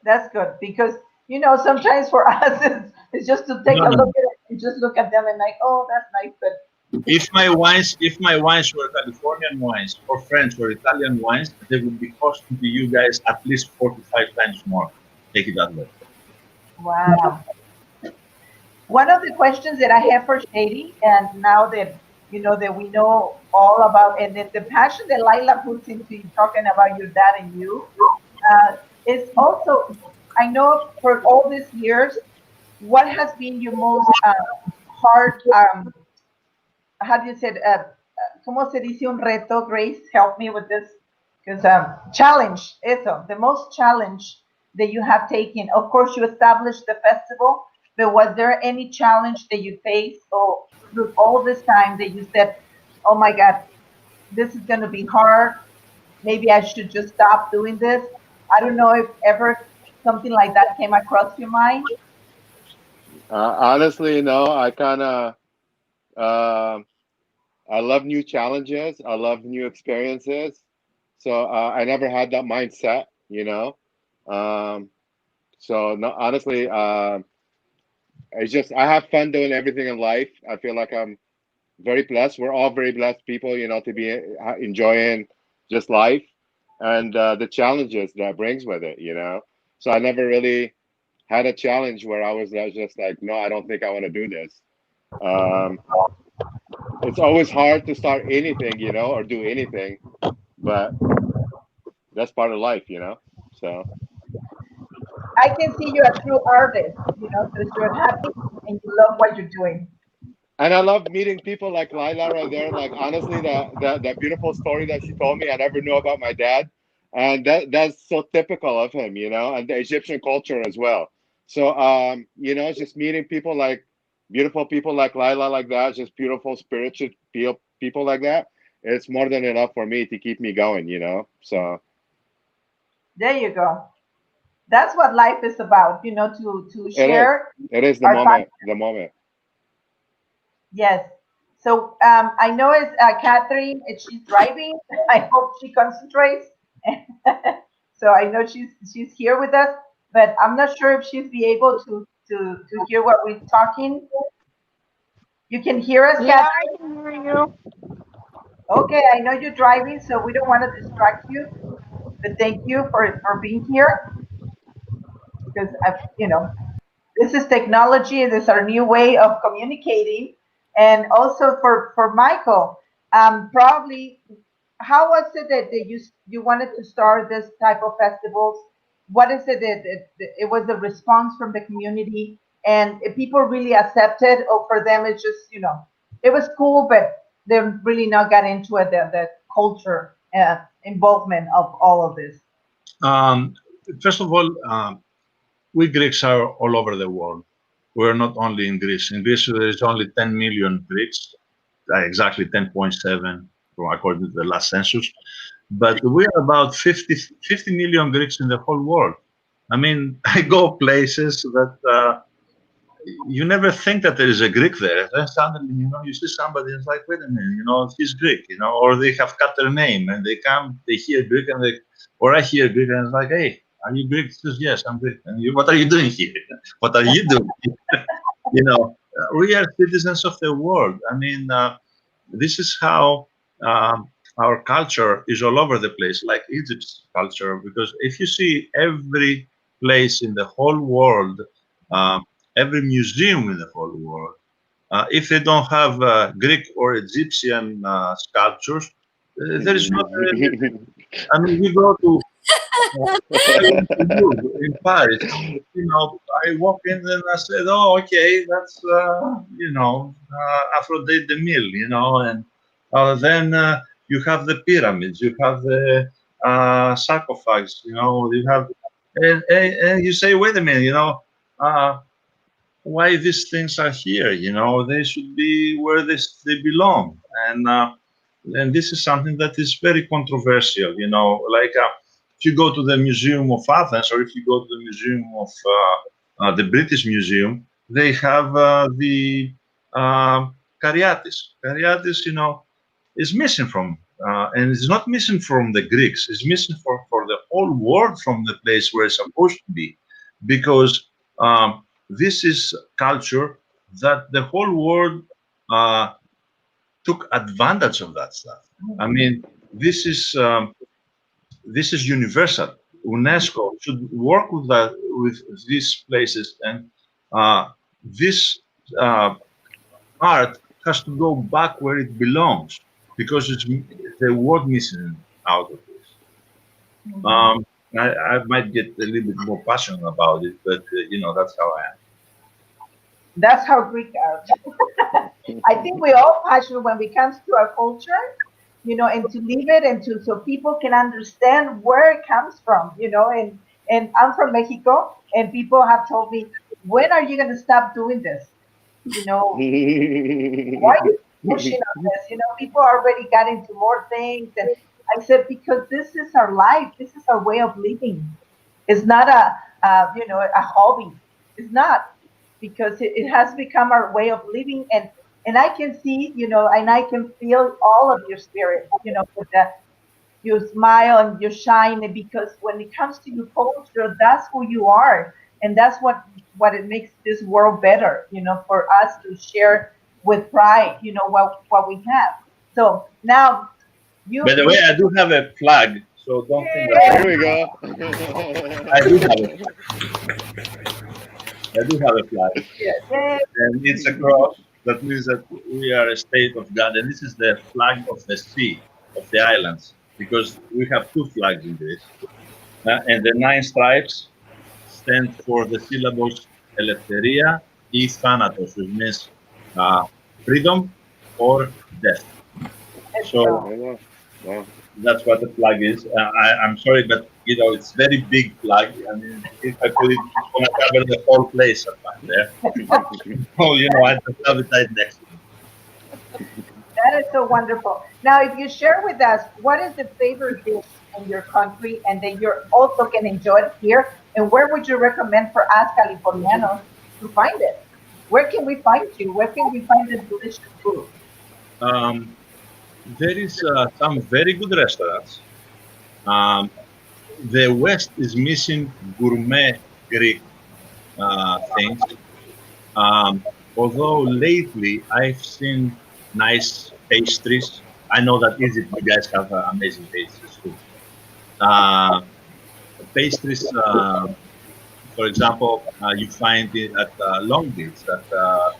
That's good because sometimes for us it's just to take No, a no. look at it and just look at them and like, oh, that's nice, but If my wines were Californian wines or French or Italian wines, they would be costing to you guys at least 4 to 5 times more. Take it that way. wow. One of the questions that I have for Shady, and now that that we know all about, and then the passion that Laila puts into you talking about your dad and you, is also, I know for all these years, what has been your most hard, how do you say, ¿cómo se dice un reto, Grace? Help me with this. Because challenge, eso, the most challenge that you have taken. Of course, you established the festival, but was there any challenge that you faced or through all this time that you said, oh my God, this is going to be hard. Maybe I should just stop doing this. I don't know if ever something like that came across your mind. Honestly, no. I kind of I love new challenges. I love new experiences. So I never had that mindset, you know. Um, so no, honestly, it's just I have fun doing everything in life. I feel like I'm very blessed. We're all very blessed people, to be enjoying just life and the challenges that brings with it. So I never really had a challenge where I was just like, no, I don't think I want to do this. Um, it's always hard to start anything, or do anything, but that's part of life. So, I can see you're a true artist, because you're happy and you love what you're doing. and I love meeting people like Lila right there. Like honestly, that beautiful story that she told me, I never knew about my dad, and that's so typical of him, and the Egyptian culture as well. So, just meeting people like beautiful people like Lila, like that, just beautiful spiritual people like that. It's more than enough for me to keep me going. So There you go. That's what life is about, to it is. share It is the our passion. moment. The moment. Yes. So I know it's Catherine, and she's driving. I hope she concentrates. So I know she's here with us, but I'm not sure if she's be able to hear what we're talking. You can hear us, Yeah, Catherine? I can hear you. Okay, I know you're driving, so we don't want to distract you, but thank you for being here because this is technology. This is our new way of communicating. And also for Michael, probably, how was it that you wanted to start this type of festivals? What is it that it was the response from the community, and if people really accepted, or for them it's just it was cool, but they're really not got into it, the culture involvement of all of this. Um, First of all, we Greeks are all over the world. We're not only in Greece. In Greece, there is only 10 million Greeks, exactly 10.7, according to the last census. But we are about 50 million Greeks in the whole world. I mean, I go places that you never think that there is a Greek there. Then suddenly, you see somebody and it's like, wait a minute, he's Greek, or they have cut their name and they come, they hear Greek or I hear Greek and it's like, hey, are you Greek? He says, yes, I'm Greek. And what are you doing here? What are you doing? We are citizens of the world. I mean, this is how our culture is all over the place, like Egypt's culture, because if you see every place in the whole world, um, every museum in the whole world, if they don't have Greek or Egyptian sculptures, there is not. I mean, we go to. I went to Louvre in Paris. I walk in and I said, "Oh, okay, that's Aphrodite the Mill, and then you have the pyramids, you have the sarcophags, you have, and you say, wait a minute, uh, why these things are here? They should be where they belong. And and this is something that is very controversial. You know, like if you go to the Museum of Athens, or if you go to the Museum of the British Museum, they have the Caryatids. Caryatids, you know, is missing from, and it's not missing from the Greeks. It's missing for the whole world from the place where it's supposed to be, because this is culture that the whole world took advantage of that stuff. I mean, this is universal. UNESCO should work with that, with these places, and this art has to go back where it belongs, because it's the word missing out of this. I might get a little bit more passionate about it, but you know, that's how I am. That's how Greek are. I think we're all passionate when it comes to our culture, you know, and to leave it and to so people can understand where it comes from, you know. And I'm from Mexico, and people have told me, when are you going to stop doing this? You know, why are you pushing on this? You know, people already got into more things, and I said, because this is our life, this is our way of living. It's not you know, a hobby. It's not, because it has become our way of living, and I can see, you know, and I can feel all of your spirit, you know, with that you smile and you shine, because when it comes to your culture, that's who you are, and that's what it makes this world better, you know, for us to share with pride, you know, what we have. So now you. By the way, I do have a flag, so don't think There that we go. I do have it. I do have a flag, Yeah. and it's a cross. That means that we are a state of God, and this is the flag of the sea, of the islands, because we have two flags in Greece. And the 9 stripes stand for the syllables Eleftheria ή Thanatos, which means freedom or death. So Wow. that's what the flag is. I'm sorry, but you know, it's very big flag. I mean, if I put it, it's gonna cover the whole place up there. Oh, you know, I just have it right next to me. That is so wonderful. Now, if you share with us, what is the favorite dish in your country, and that you're also can enjoy it here, and where would you recommend for us Californianos to find it? Where can we find you? Where can we find the delicious food? There is some very good restaurants. Um, the West is missing gourmet Greek things. Although lately I've seen nice pastries. I know that Egypt, you guys have amazing pastries too. Uh, Pastries, for example, you find it at Long Beach, at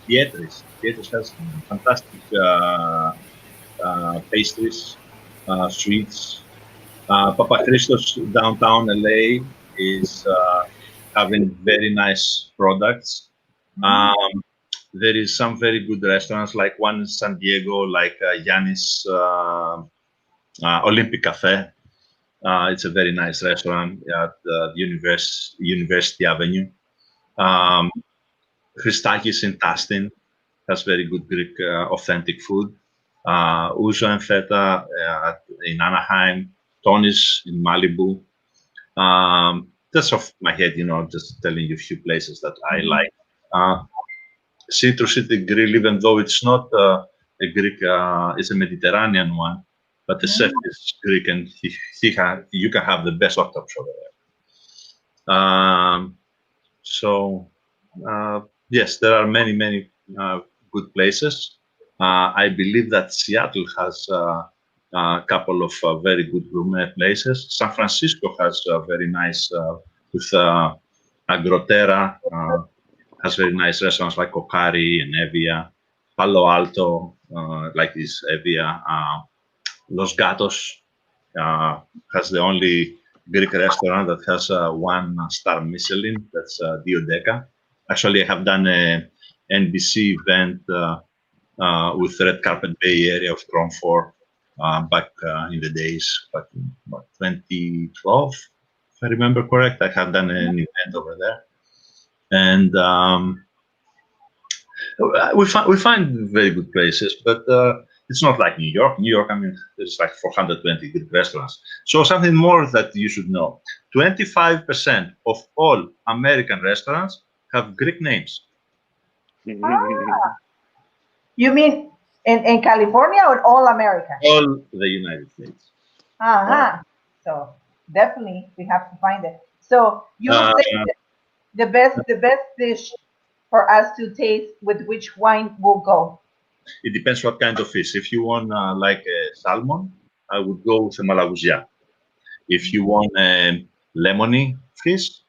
Pietris. Pietris has fantastic pastries, sweets. Papa Christos downtown LA is having very nice products. There is some very good restaurants, like one in San Diego, like Yannis Olympic Cafe. It's a very nice restaurant at University Avenue. Christakis in Tustin has very good Greek authentic food. Ouzo and Feta in Anaheim. Tony's in Malibu. That's off my head, you know, just telling you a few places that I like. Citrus City Grill, even though it's not a Greek, it's a Mediterranean one, but the chef is Greek, and you can have the best octopus over there. Yes, there are many good places. I believe that Seattle has a couple of very good gourmet places. San Francisco has very nice with Agrotera. Has very nice restaurants like Kokari and Evia. Palo Alto, like this Evia. Los Gatos has the only Greek restaurant that has 1-star Michelin. That's Diodeca. Actually, I have done a NBC event with Red Carpet Bay Area of Chrome 4 back in the days, back in 2012, if I remember correct. I have done an event over there. And we find very good places, but It's not like New York. New York, I mean, there's like 420 Greek restaurants. So something more that you should know. 25% of all American restaurants have Greek names. You mean in California or all America? All the United States. Uh-huh. So definitely we have to find it. So you Uh, say that the best dish for us to taste with which wine will go. It depends what kind of fish. If you want like a salmon, I would go with a malagousia. If you want a lemony fish,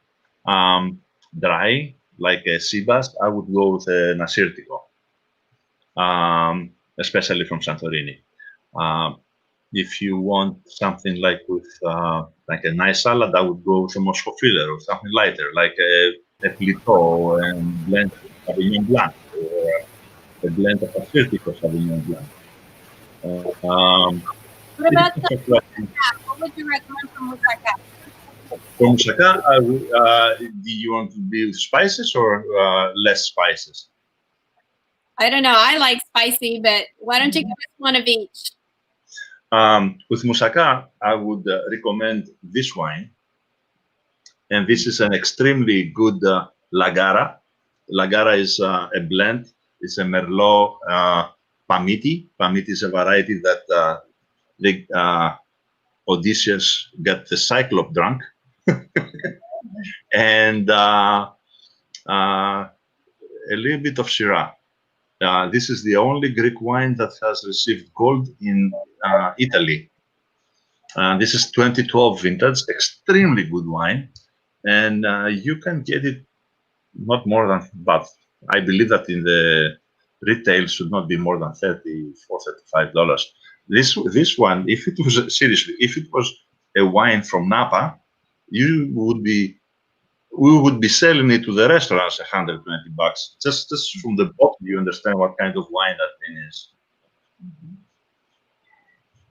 dry, like a sea bass, I would go with a nasirtiko, especially from Santorini. Um, if you want something like a nice salad, I would go with a Moscofiller or something lighter, like a Plito and blend of Sauvignon Blanc or a blend of Assyrtiko Sauvignon Blanc. What about It the depends what what would you recommend from Osaka? from Moussaka, do you want to be with spices or less spices? I don't know. I like spicy, but why don't you give us one of each? With Moussaka, I would recommend this wine. And this is an extremely good Lagara. Lagara is a blend. It's a Merlot Pamiti. Pamiti is a variety that Odysseus got the Cyclop drunk. And a little bit of Syrah. This is the only Greek wine that has received gold in Italy. This is 2012 vintage, extremely good wine. And you can get it not more than, but I believe that in the retail should not be more than $34, $35. This one, if it was seriously, if it was a wine from Napa, we would be selling it to the restaurants $120. Just from the bottle, you understand what kind of wine that thing is.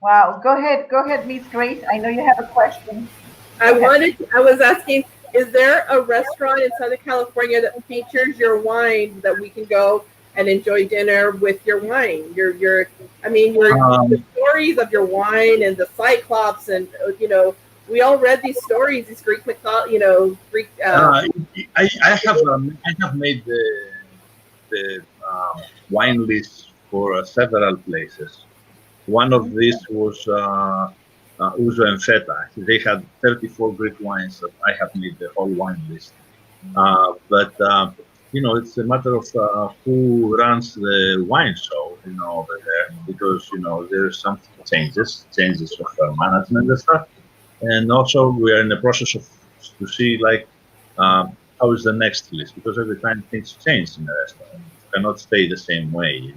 Wow. Go ahead, Miss Grace. I know you have a question. I was asking, is there a restaurant in Southern California that features your wine that we can go and enjoy dinner with your wine? The stories of your wine and the Cyclops, and we all read these stories, these Greek mythology, Greek. I have made the wine list for several places. One of these was Uzo and Feta. They had 34 Greek wines that I have made the whole wine list. But it's a matter of who runs the wine show, over there, because there's some changes of management and stuff, and also we are in the process of to see how is the next list, because every time things change in the restaurant, it cannot stay the same way,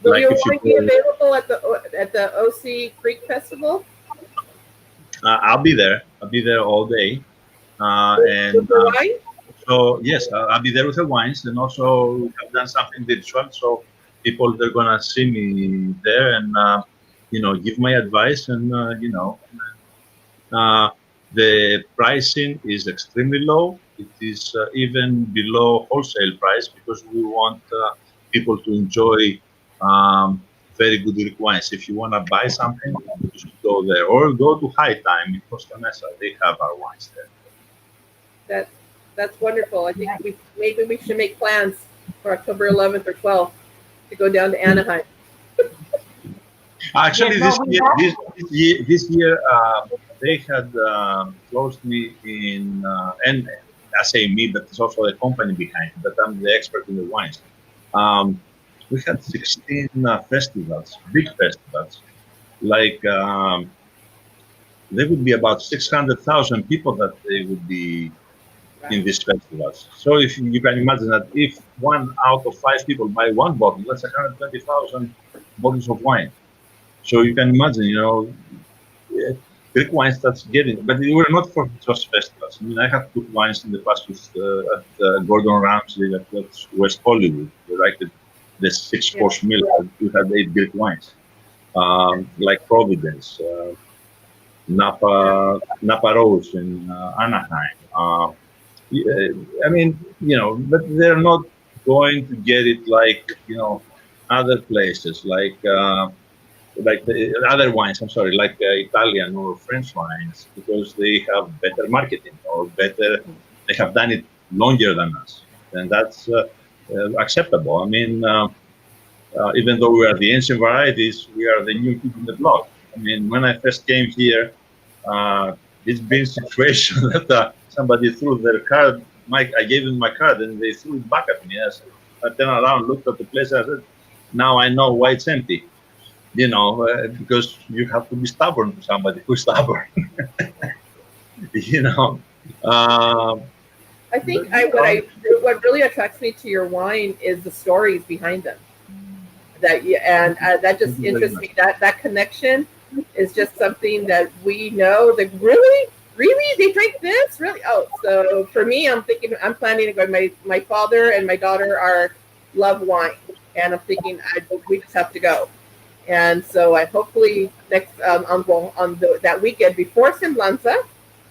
Will your wine be available at the OC Greek Festival? I'll be there. I'll be there all day. With the wine? So yes, I'll be there with the wines, and also we have done something virtual, so people they're gonna see me there and give my advice, and the pricing is extremely low. It is even below wholesale price, because we want people to enjoy very good Greek wines. If you want to buy something, you should go there, or go to High Time in Costa Mesa. They have our wines there. That's wonderful. I think maybe we should make plans for October 11th or 12th to go down to Anaheim. Actually, this year they had closed me in, and I say me, but it's also a company behind it, but I'm the expert in the wines. We had 16 festivals, big festivals. There would be about 600,000 people that they would be in these festivals. So if you can imagine that if 1 out of 5 people buy one bottle, that's 120,000 bottles of wine. So you can imagine, Greek wine starts getting, but they were not for just festivals. I mean, I have put wines in the past with at Gordon Ramsay at West Hollywood, like the 6-course meal. We had 8 Greek wines, like Providence, Napa Rose in Anaheim. I mean, but they're not going to get it like, other places like the other wines. I'm sorry, like Italian or French wines, because they have better marketing or better. They have done it longer than us, and that's acceptable. I mean, even though we are the ancient varieties, we are the new kids in the block. I mean, when I first came here, uh, it's been situation that somebody threw their card. I gave them my card, and they threw it back at me. I turned around, looked at the place, and I said, "Now I know why it's empty." Because you have to be stubborn to somebody who's stubborn. you know. Um, I think but, you know, what really attracts me to your wine is the stories behind them. That thank just you very interests much. me. That connection is just something that we know. That really they drink this really. Oh, so for me, I'm planning to go. My father and my daughter are love wine, and I'm thinking we just have to go. And so I hopefully next that weekend before Semblanza,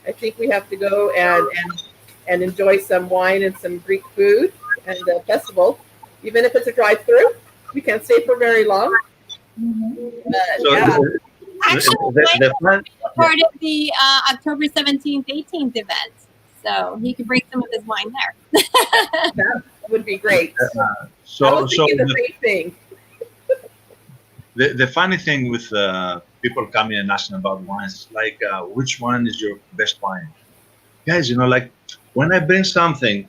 I think we have to go and enjoy some wine and some Greek food and the festival, even if it's a drive-through. We can't stay for very long, but So yeah, Actually, Mike the plan, is part of the October 17th, 18th event. So he could bring some of his wine there. that would be great. I so was thinking the the, same thing. the funny thing with people coming and asking about wines, like which one is your best wine, guys? Like when I bring something,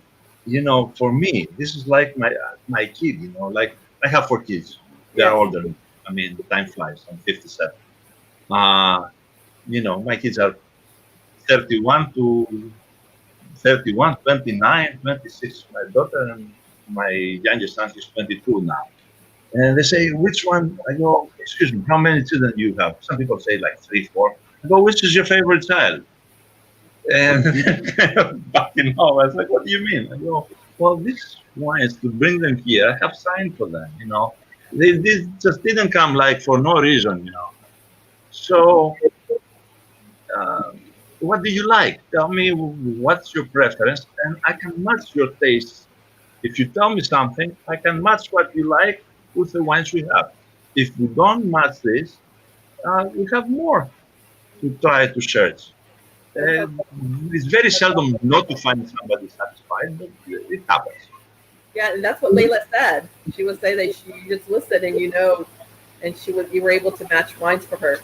for me, this is like my kid. Like I have 4 kids. They are Yes. older. I mean, the time flies. I'm 57. Uh, my kids are 31 to 31, 29, 26. My daughter and my youngest son is 22 now. And they say, which one? I go, excuse me, how many children do you have? Some people say like 3, 4. I go, which is your favorite child? And kind of backing off. I was like, what do you mean? I go, well, these wines, to bring them here, I have signed for them. They just didn't come like for no reason. So, uh, what do you like? Tell me what's your preference, and I can match your taste. If you tell me something, I can match what you like with the wines we have. If we don't match this, we have more to try to search. That sounds, It's very that sounds seldom not to wonderful. find somebody satisfied, but it happens. Yeah, and that's what Layla said. She would say that she just listened and and you were able to match wines for her.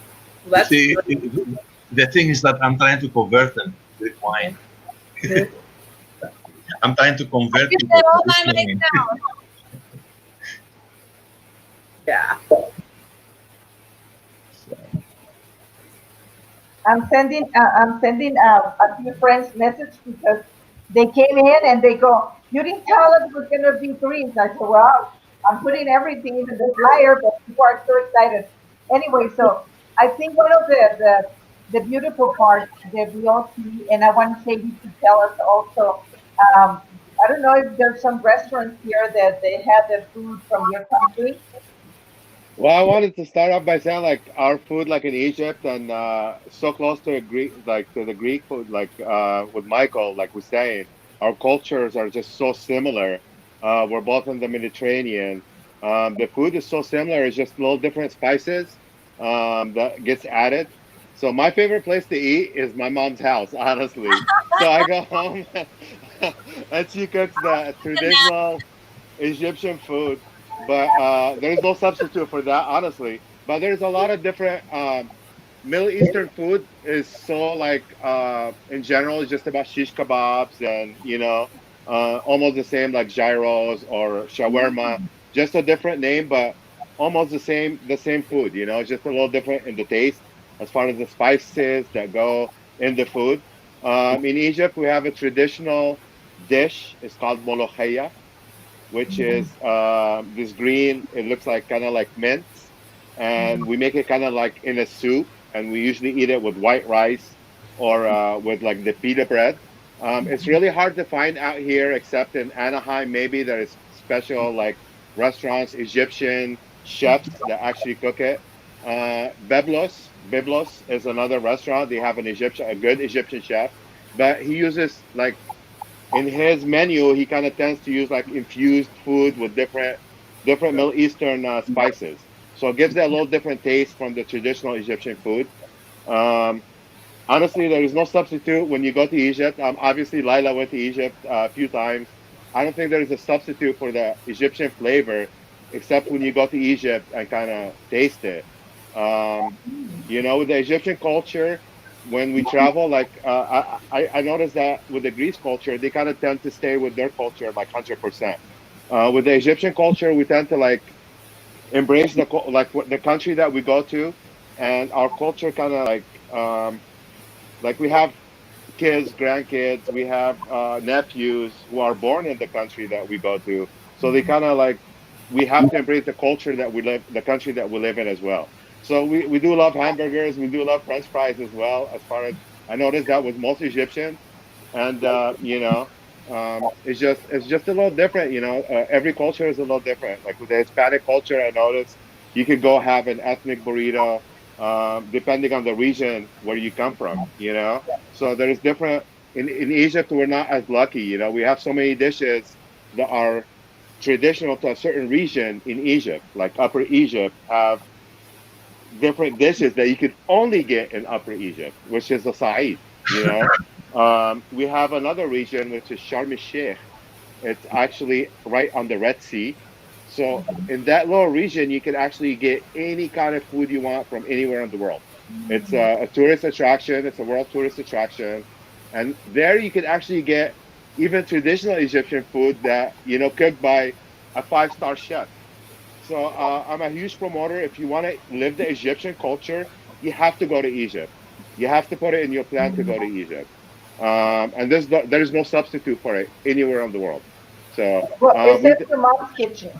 Well, You that's see, great. the thing is that I'm trying to convert them to Greek wine. I'm trying to I convert did people that to all Greek by wine. myself. Yeah. I'm sending a few friends message because they came in and they go, "You didn't tell us it was gonna be threes." I said, "Well, I'm putting everything into the flyer, but people are so excited." Anyway, so I think one of the beautiful parts that we all see, and I want Katie to tell us also. Um, I don't know if there's some restaurants here that they have the food from your country. Well, I wanted to start off by saying like our food, like in Egypt, and so close to Greek, like to the Greek food, like with Michael, like we're saying, our cultures are just so similar. We're both in the Mediterranean. The food is so similar; it's just little different spices that gets added. So my favorite place to eat is my mom's house, honestly. So I go home, and she cooks the And that traditional Egyptian food, but there's no substitute for that, honestly. But there's a lot of different Middle Eastern food is so like in general, it's just about shish kebabs and almost the same like gyros or shawarma, just a different name, but almost the same food. It's just a little different in the taste as far as the spices that go in the food. In Egypt, we have a traditional dish. It's called molokhaya, which is this green. It looks like kind of like mince, and we make it kind of like in a soup, and we usually eat it with white rice or with like the pita bread. It's really hard to find out here, except in Anaheim. Maybe there is special like restaurants, Egyptian chefs that actually cook it. Biblos is another restaurant. They have a good Egyptian chef, but he uses like in his menu, he kind of tends to use like infused food with different Middle Eastern spices. So it gives it a little different taste from the traditional Egyptian food. Um, Honestly, there is no substitute when you go to Egypt. Obviously, Lila went to Egypt a few times. I don't think there is a substitute for the Egyptian flavor, except when you go to Egypt and kind of taste it. Um, with the Egyptian culture, when we travel, like I noticed that with the Greece culture, they kind of tend to stay with their culture like 100%. With the Egyptian culture, we tend to like embrace the country that we go to, and our culture kind of like we have kids, grandkids, we have nephews who are born in the country that we go to. So they kind of like we have to embrace the culture that we live, the country that we live in as well. So we do love hamburgers, we do love French fries as well. As far as I noticed, that was most Egyptian, and it's just a little different. Every culture is a little different. Like with the Hispanic culture, I noticed you could go have an ethnic burrito, depending on the region where you come from. So there is different. In Egypt, we're not as lucky. We have so many dishes that are traditional to a certain region in Egypt. Like Upper Egypt have different dishes that you could only get in Upper Egypt, which is the Sa'id. We have another region which is Sharm el Sheikh. It's actually right on the Red Sea. So in that little region, you can actually get any kind of food you want from anywhere in the world. It's a tourist attraction. It's a world tourist attraction, and there you can actually get even traditional Egyptian food that cooked by a five-star chef. So I'm a huge promoter. If you want to live the Egyptian culture, you have to go to Egypt. You have to put it in your plan to go to Egypt. And there's no substitute for it anywhere in the world. So Well, is we that your mom's kitchen?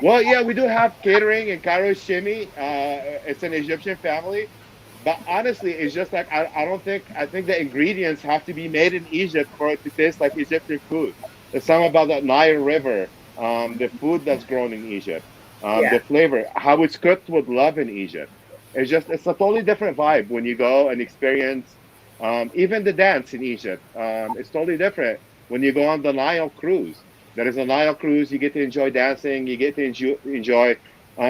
well, yeah, we do have catering in Cairo Shimi. It's an Egyptian family, but honestly, it's just like I don't think I think the ingredients have to be made in Egypt for it to taste like Egyptian food. There's something about that Nile River, the food that's grown in Egypt, Yeah. the flavor, how it's cooked with love in Egypt. It's a totally different vibe when you go and experience even the dance in Egypt. It's totally different when you go on the Nile cruise. There is a Nile cruise. You get to enjoy dancing. You get to enjoy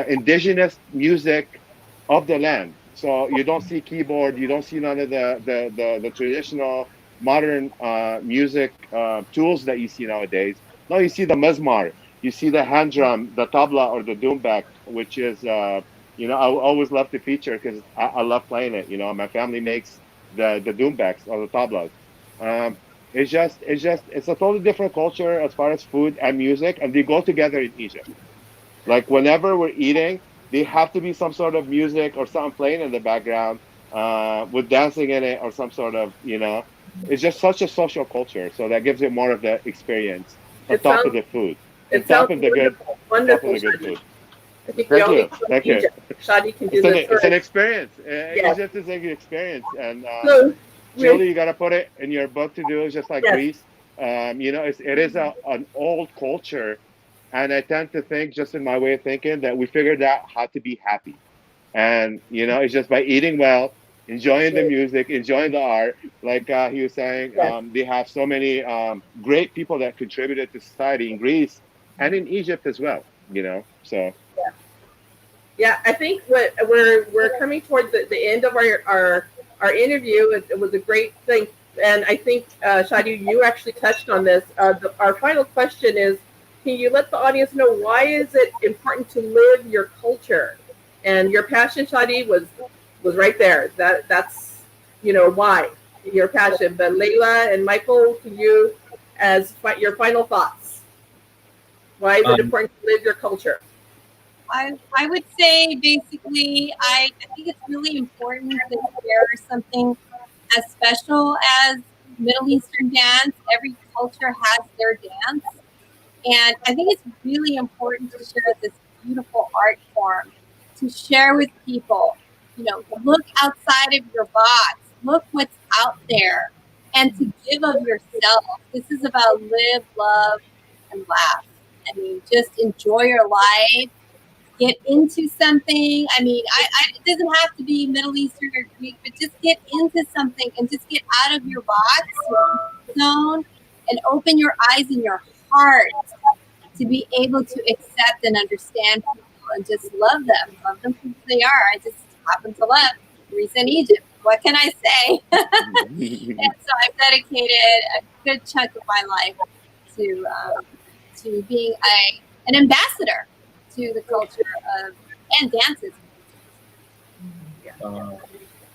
indigenous music of the land. So you don't see keyboard. You don't see none of the traditional modern music tools that you see nowadays. No, you see the mezmar. You see the hand drum, the tabla or the doumbek, which is I always love to feature because I love playing it. My family makes the doumbeks or the tablas. Um, it's a totally different culture as far as food and music, and they go together in Egypt. Like whenever we're eating, there have to be some sort of music or something playing in the background, with dancing in it or some sort of. It's just such a social culture, so that gives it more of the experience on It top of sounds the food, on it top sounds of the good, wonderful, on top of wonderful, the good Shadi. food. I think we Thank all need you, to go thank to you. Egypt. Shadi can do It's an the it's an tour. experience. Yes. Egypt is an experience, and So we're Julie, you gotta put it in your book to do. It's just like yes. Greece. It is an old culture, and I tend to think, just in my way of thinking, that we figured out how to be happy, and it's just by eating well, enjoying the music, enjoying the art. Like he was saying, Yes. they have so many great people that contributed to society in Greece and in Egypt as well. So Yeah, I think what we're coming towards the end of our interview. It was a great thing, and I think Shadi, you actually touched on this. Our final question is: can you let the audience know why is it important to live your culture? And your passion, Shadi, was right there. That's why your passion. But Layla and Michael, can you, as your final thoughts, why is it Um, important to live your culture? I would say basically, I think it's really important to share something as special as Middle Eastern dance. Every culture has their dance. And I think it's really important to share this beautiful art form, to share with people, look outside of your box, look what's out there, and to give of yourself. This is about live, love, and laugh. I mean, just enjoy your life, get into something. I mean, it doesn't have to be Middle Eastern or Greek, but just get into something and just get out of your box, your zone, and open your eyes and your heart to be able to accept and understand people and just love them for who they are. I just happen to love Greece and Egypt. What can I say? And so I've dedicated a good chunk of my life to being an ambassador to the culture of and dances.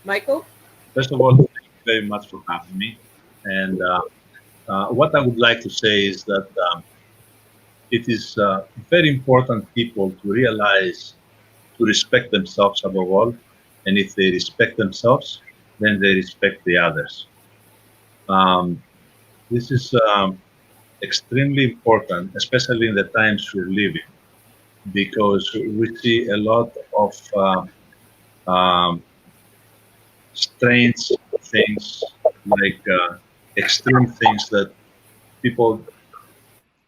Michael? First of all, thank you very much for having me. And what I would like to say is that it is very important people to realize to respect themselves above all. And if they respect themselves, then they respect the others. This is extremely important, especially in the times we're living, because we see a lot of strange things, like extreme things that people,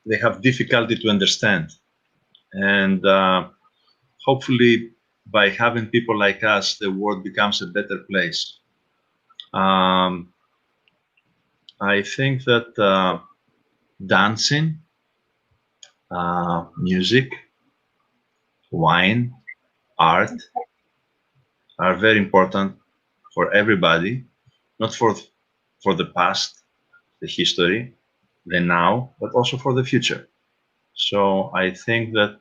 they have difficulty to understand. And hopefully by having people like us, the world becomes a better place. I think that dancing, music, wine, art are very important for everybody, not for the past, the history, the now, but also for the future. So I think that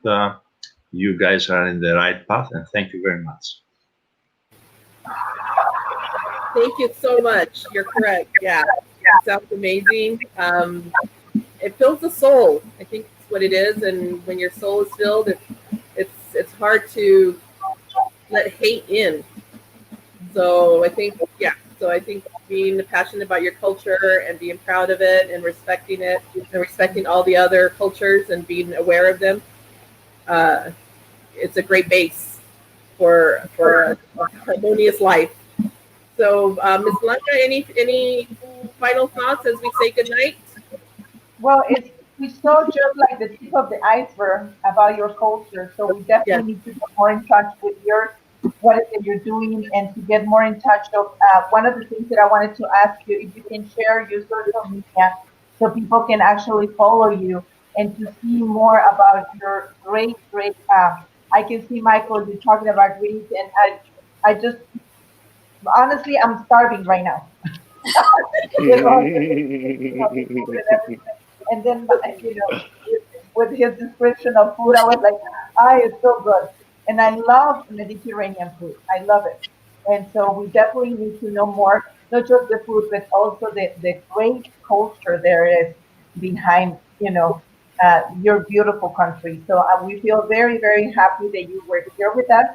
you guys are in the right path, and thank you very much. Thank you so much. You're correct. Yeah, it sounds amazing. It fills the soul. I think that's what it is. And when your soul is filled, it's hard to let hate in. So I think, yeah. So I think being passionate about your culture and being proud of it and respecting it and respecting all the other cultures and being aware of them, it's a great base for a harmonious life. So, Ms. Blanca, any final thoughts as we say goodnight? Well, we saw just like the tip of the iceberg about your culture. So we definitely need to get more in touch with what is it you're doing, and to get more in touch of one of the things that I wanted to ask you, if you can share your social media so people can actually follow you and to see more about your great I can see, Michael, you talking about Greece, and I just honestly, I'm starving right now. You know, and then with his description of food, I was like, it's so good. And I love Mediterranean food. I love it. And so we definitely need to know more, not just the food, but also the great culture there is behind, your beautiful country. So we feel very, very happy that you were here with us.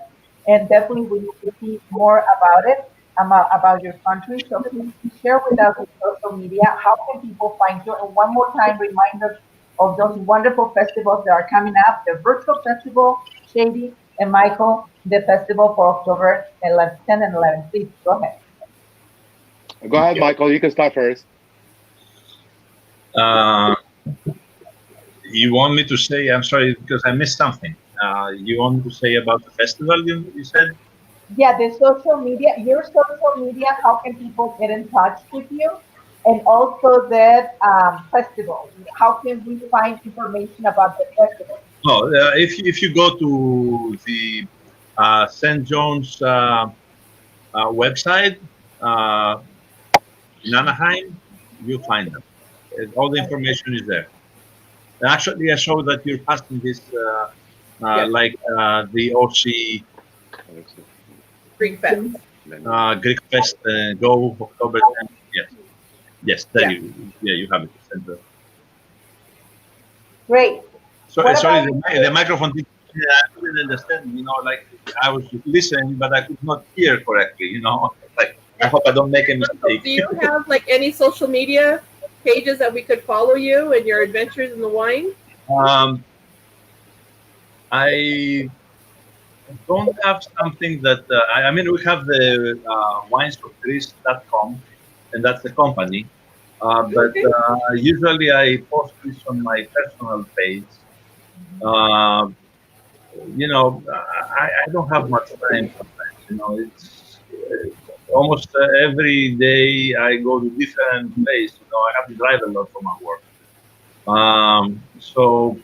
And definitely we need to see more about it, about your country. So please share with us on social media. How can people find you? And one more time, remind us of those wonderful festivals that are coming up, the virtual festival, Shady, and Michael, the festival for October 10 and 11. Please go ahead. Go ahead, Michael. You can start first. You want me to say, I'm sorry, because I missed something. You want me to say about the festival, you said? Yeah, the social media, your social media, how can people get in touch with you? And also that festival, how can we find information about the festival? Oh, if you go to the St. John's website in Anaheim, you'll find them. All the information is there. And actually, I saw that you're passing this like the OC Greek Fest. Greek Fest go October 10th. Yes, there you have it. Great. Sorry, the microphone. I couldn't understand. Like I was listening, but I could not hear correctly. Like I hope I don't make a mistake. Do you have like any social media pages that we could follow you and your adventures in the wine? I don't have something that I mean. We have the winesofgreece.com, and that's the company. But usually I post this on my personal page. I don't have much time sometimes. It's almost every day I go to different places. I have to drive a lot for my work. So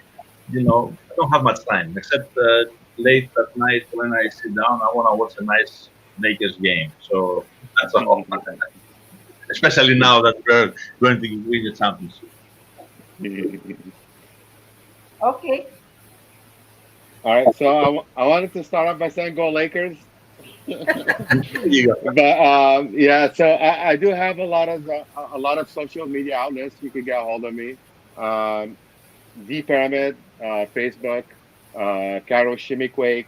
I don't have much time except late at night when I sit down. I want to watch a nice Lakers game. So that's all. Especially now that we're going to win the championship. Okay. All right, so I wanted to start off by saying go Lakers. You But yeah, so I do have a lot of social media outlets you could get a hold of me. Um, D Pyramid, Facebook, Caro Shimiquake.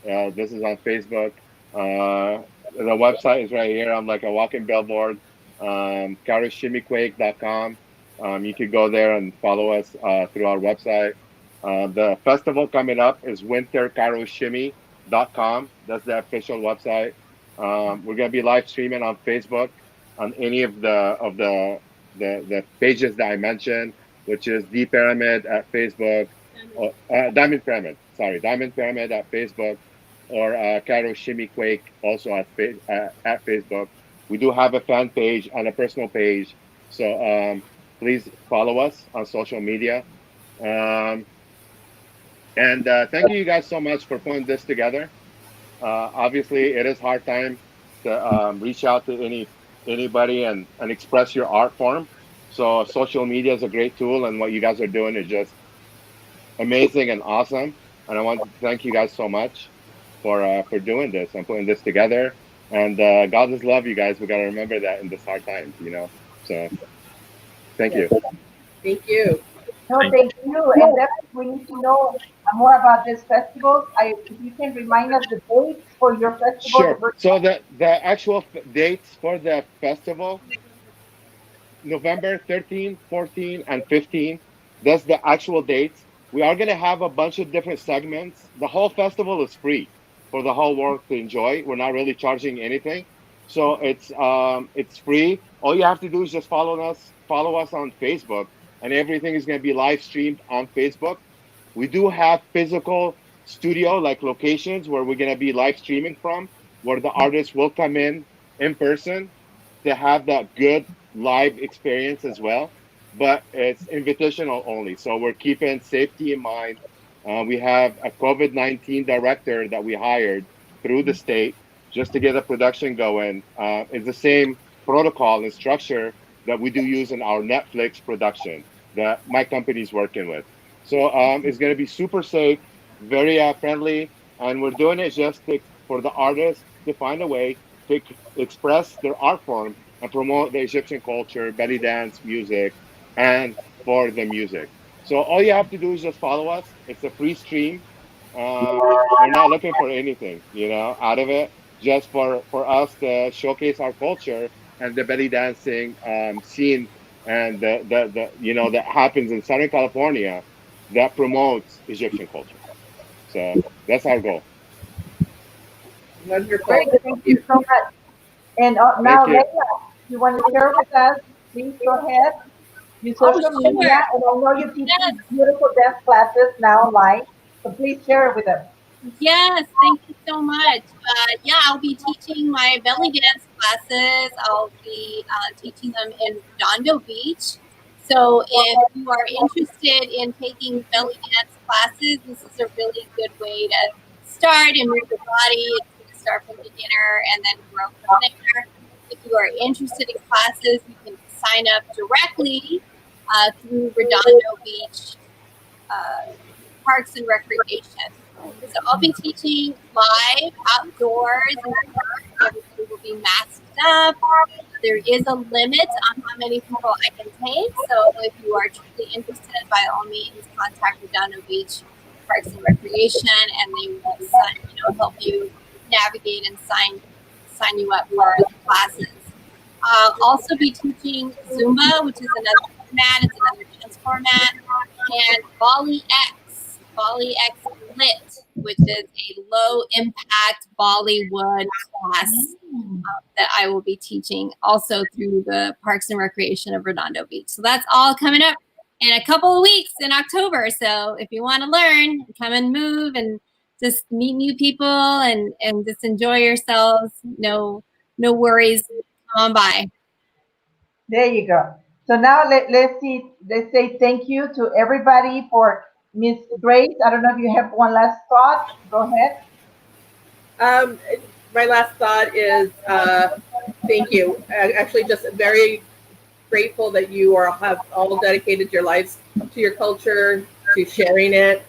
This is on Facebook. The website is right here. I'm like a walking billboard. CaroShimiquake.com. You could go there and follow us through our website. The festival coming up is wintercaroshimmy.com. That's the official website. We're gonna be live streaming on Facebook on any of the pages that I mentioned, which is D Pyramid at Facebook, Diamond Pyramid. Sorry, Diamond Pyramid at Facebook, or Caro Shimmy Quake also at Facebook. We do have a fan page and a personal page, so please follow us on social media. Um, and thank you guys so much for putting this together. Obviously, it is hard time to reach out to anybody and express your art form. So social media is a great tool, and what you guys are doing is just amazing and awesome. And I want to thank you guys so much for doing this and putting this together. And God is love, you guys. We got to remember that in this hard times, So thank Yes. you. Thank you. No, thank you. And definitely we need to know more about this festival. If you can remind us the dates for your festival, the Sure. So the actual dates for the festival, November 13, 14, and 15. That's the actual dates. We are going to have a bunch of different segments. The whole festival is free for the whole world to enjoy. We're not really charging anything. So it's free. All you have to do is just follow us on Facebook, and everything is going to be live streamed on Facebook. We do have physical studio like locations where we're going to be live streaming from, where the artists will come in person to have that good live experience as well. But it's invitational only. So we're keeping safety in mind. We have a COVID-19 director that we hired through the state just to get a production going. It's the same protocol and structure that we do use in our Netflix production that my company's working with. So it's going to be super safe, very friendly, and we're doing it for the artists to find a way to express their art form and promote the Egyptian culture, belly dance, music, and for the music. So all you have to do is just follow us. It's a free stream. We're not looking for anything, out of it, just for us to showcase our culture and the belly dancing scene and that happens in Southern California that promotes Egyptian culture. So that's our goal. very Wonderful. good. Thank Thank you you. so much. And Thank now, you. Leila, you want to share with us? Please go ahead. Your Oh, social sure. media, and I know you teach Yes. these beautiful dance classes now online. So please share it with us. Yes, thank you so much. Yeah, I'll be teaching my belly dance classes. I'll be teaching them in Redondo Beach. So if you are interested in taking belly dance classes, this is a really good way to start and move your body. It's going to start from beginner and then grow from there. If you are interested in classes, you can sign up directly through Redondo Beach Parks and Recreation. So I'll be teaching live outdoors in the park. Everybody will be masked up. There is a limit on how many people I can take. So if you are truly interested, by all means, contact Redondo Beach Parks and Recreation, and they will help you navigate and sign you up for the classes. I'll also be teaching Zumba, which is another format. It's another dance format, and Bali X Lit, which is a low impact Bollywood class that I will be teaching also through the Parks and Recreation of Redondo Beach. So that's all coming up in a couple of weeks in October. So if you want to learn, come and move and just meet new people and just enjoy yourselves. No worries. Come on by. There you go. So now let's say thank you to everybody for Miss Grace, I don't know if you have one last thought. Go ahead. Um, my last thought is thank you. Actually, just very grateful that you have all dedicated your lives to your culture, to sharing it.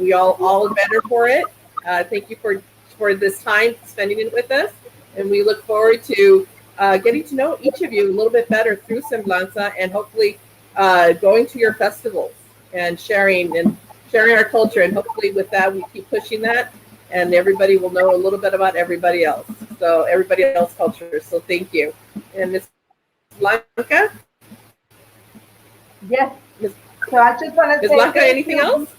We all better for it. Thank you for this time spending it with us, and we look forward to getting to know each of you a little bit better through Semblanza, and hopefully going to your festivals and sharing our culture. And hopefully, with that, we keep pushing that, and everybody will know a little bit about everybody else. So everybody else culture. So thank you. And Ms. Blanca. Yes. Ms. So I just want to Ms. say Blanca, thank anything you. else?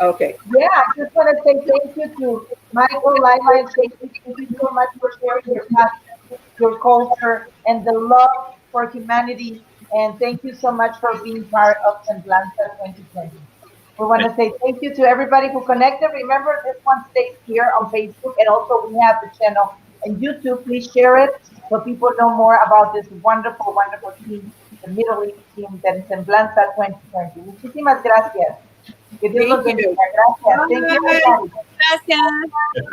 Okay. Yeah, I just want to say thank you to Michael, Lila, and Stacy. Thank you so much for sharing your passion, your culture, and the love for humanity. And thank you so much for being part of Semblanza 2020. We want to say thank you to everybody who connected. Remember, this one stays here on Facebook, and also we have the channel on YouTube. Please share it so people know more about this wonderful, wonderful team, the Middle East team that is Semblanza 2020. Muchísimas gracias. Que Dios los Thank bendiga. you. Gracias. Thank you, Bye. everybody. Gracias.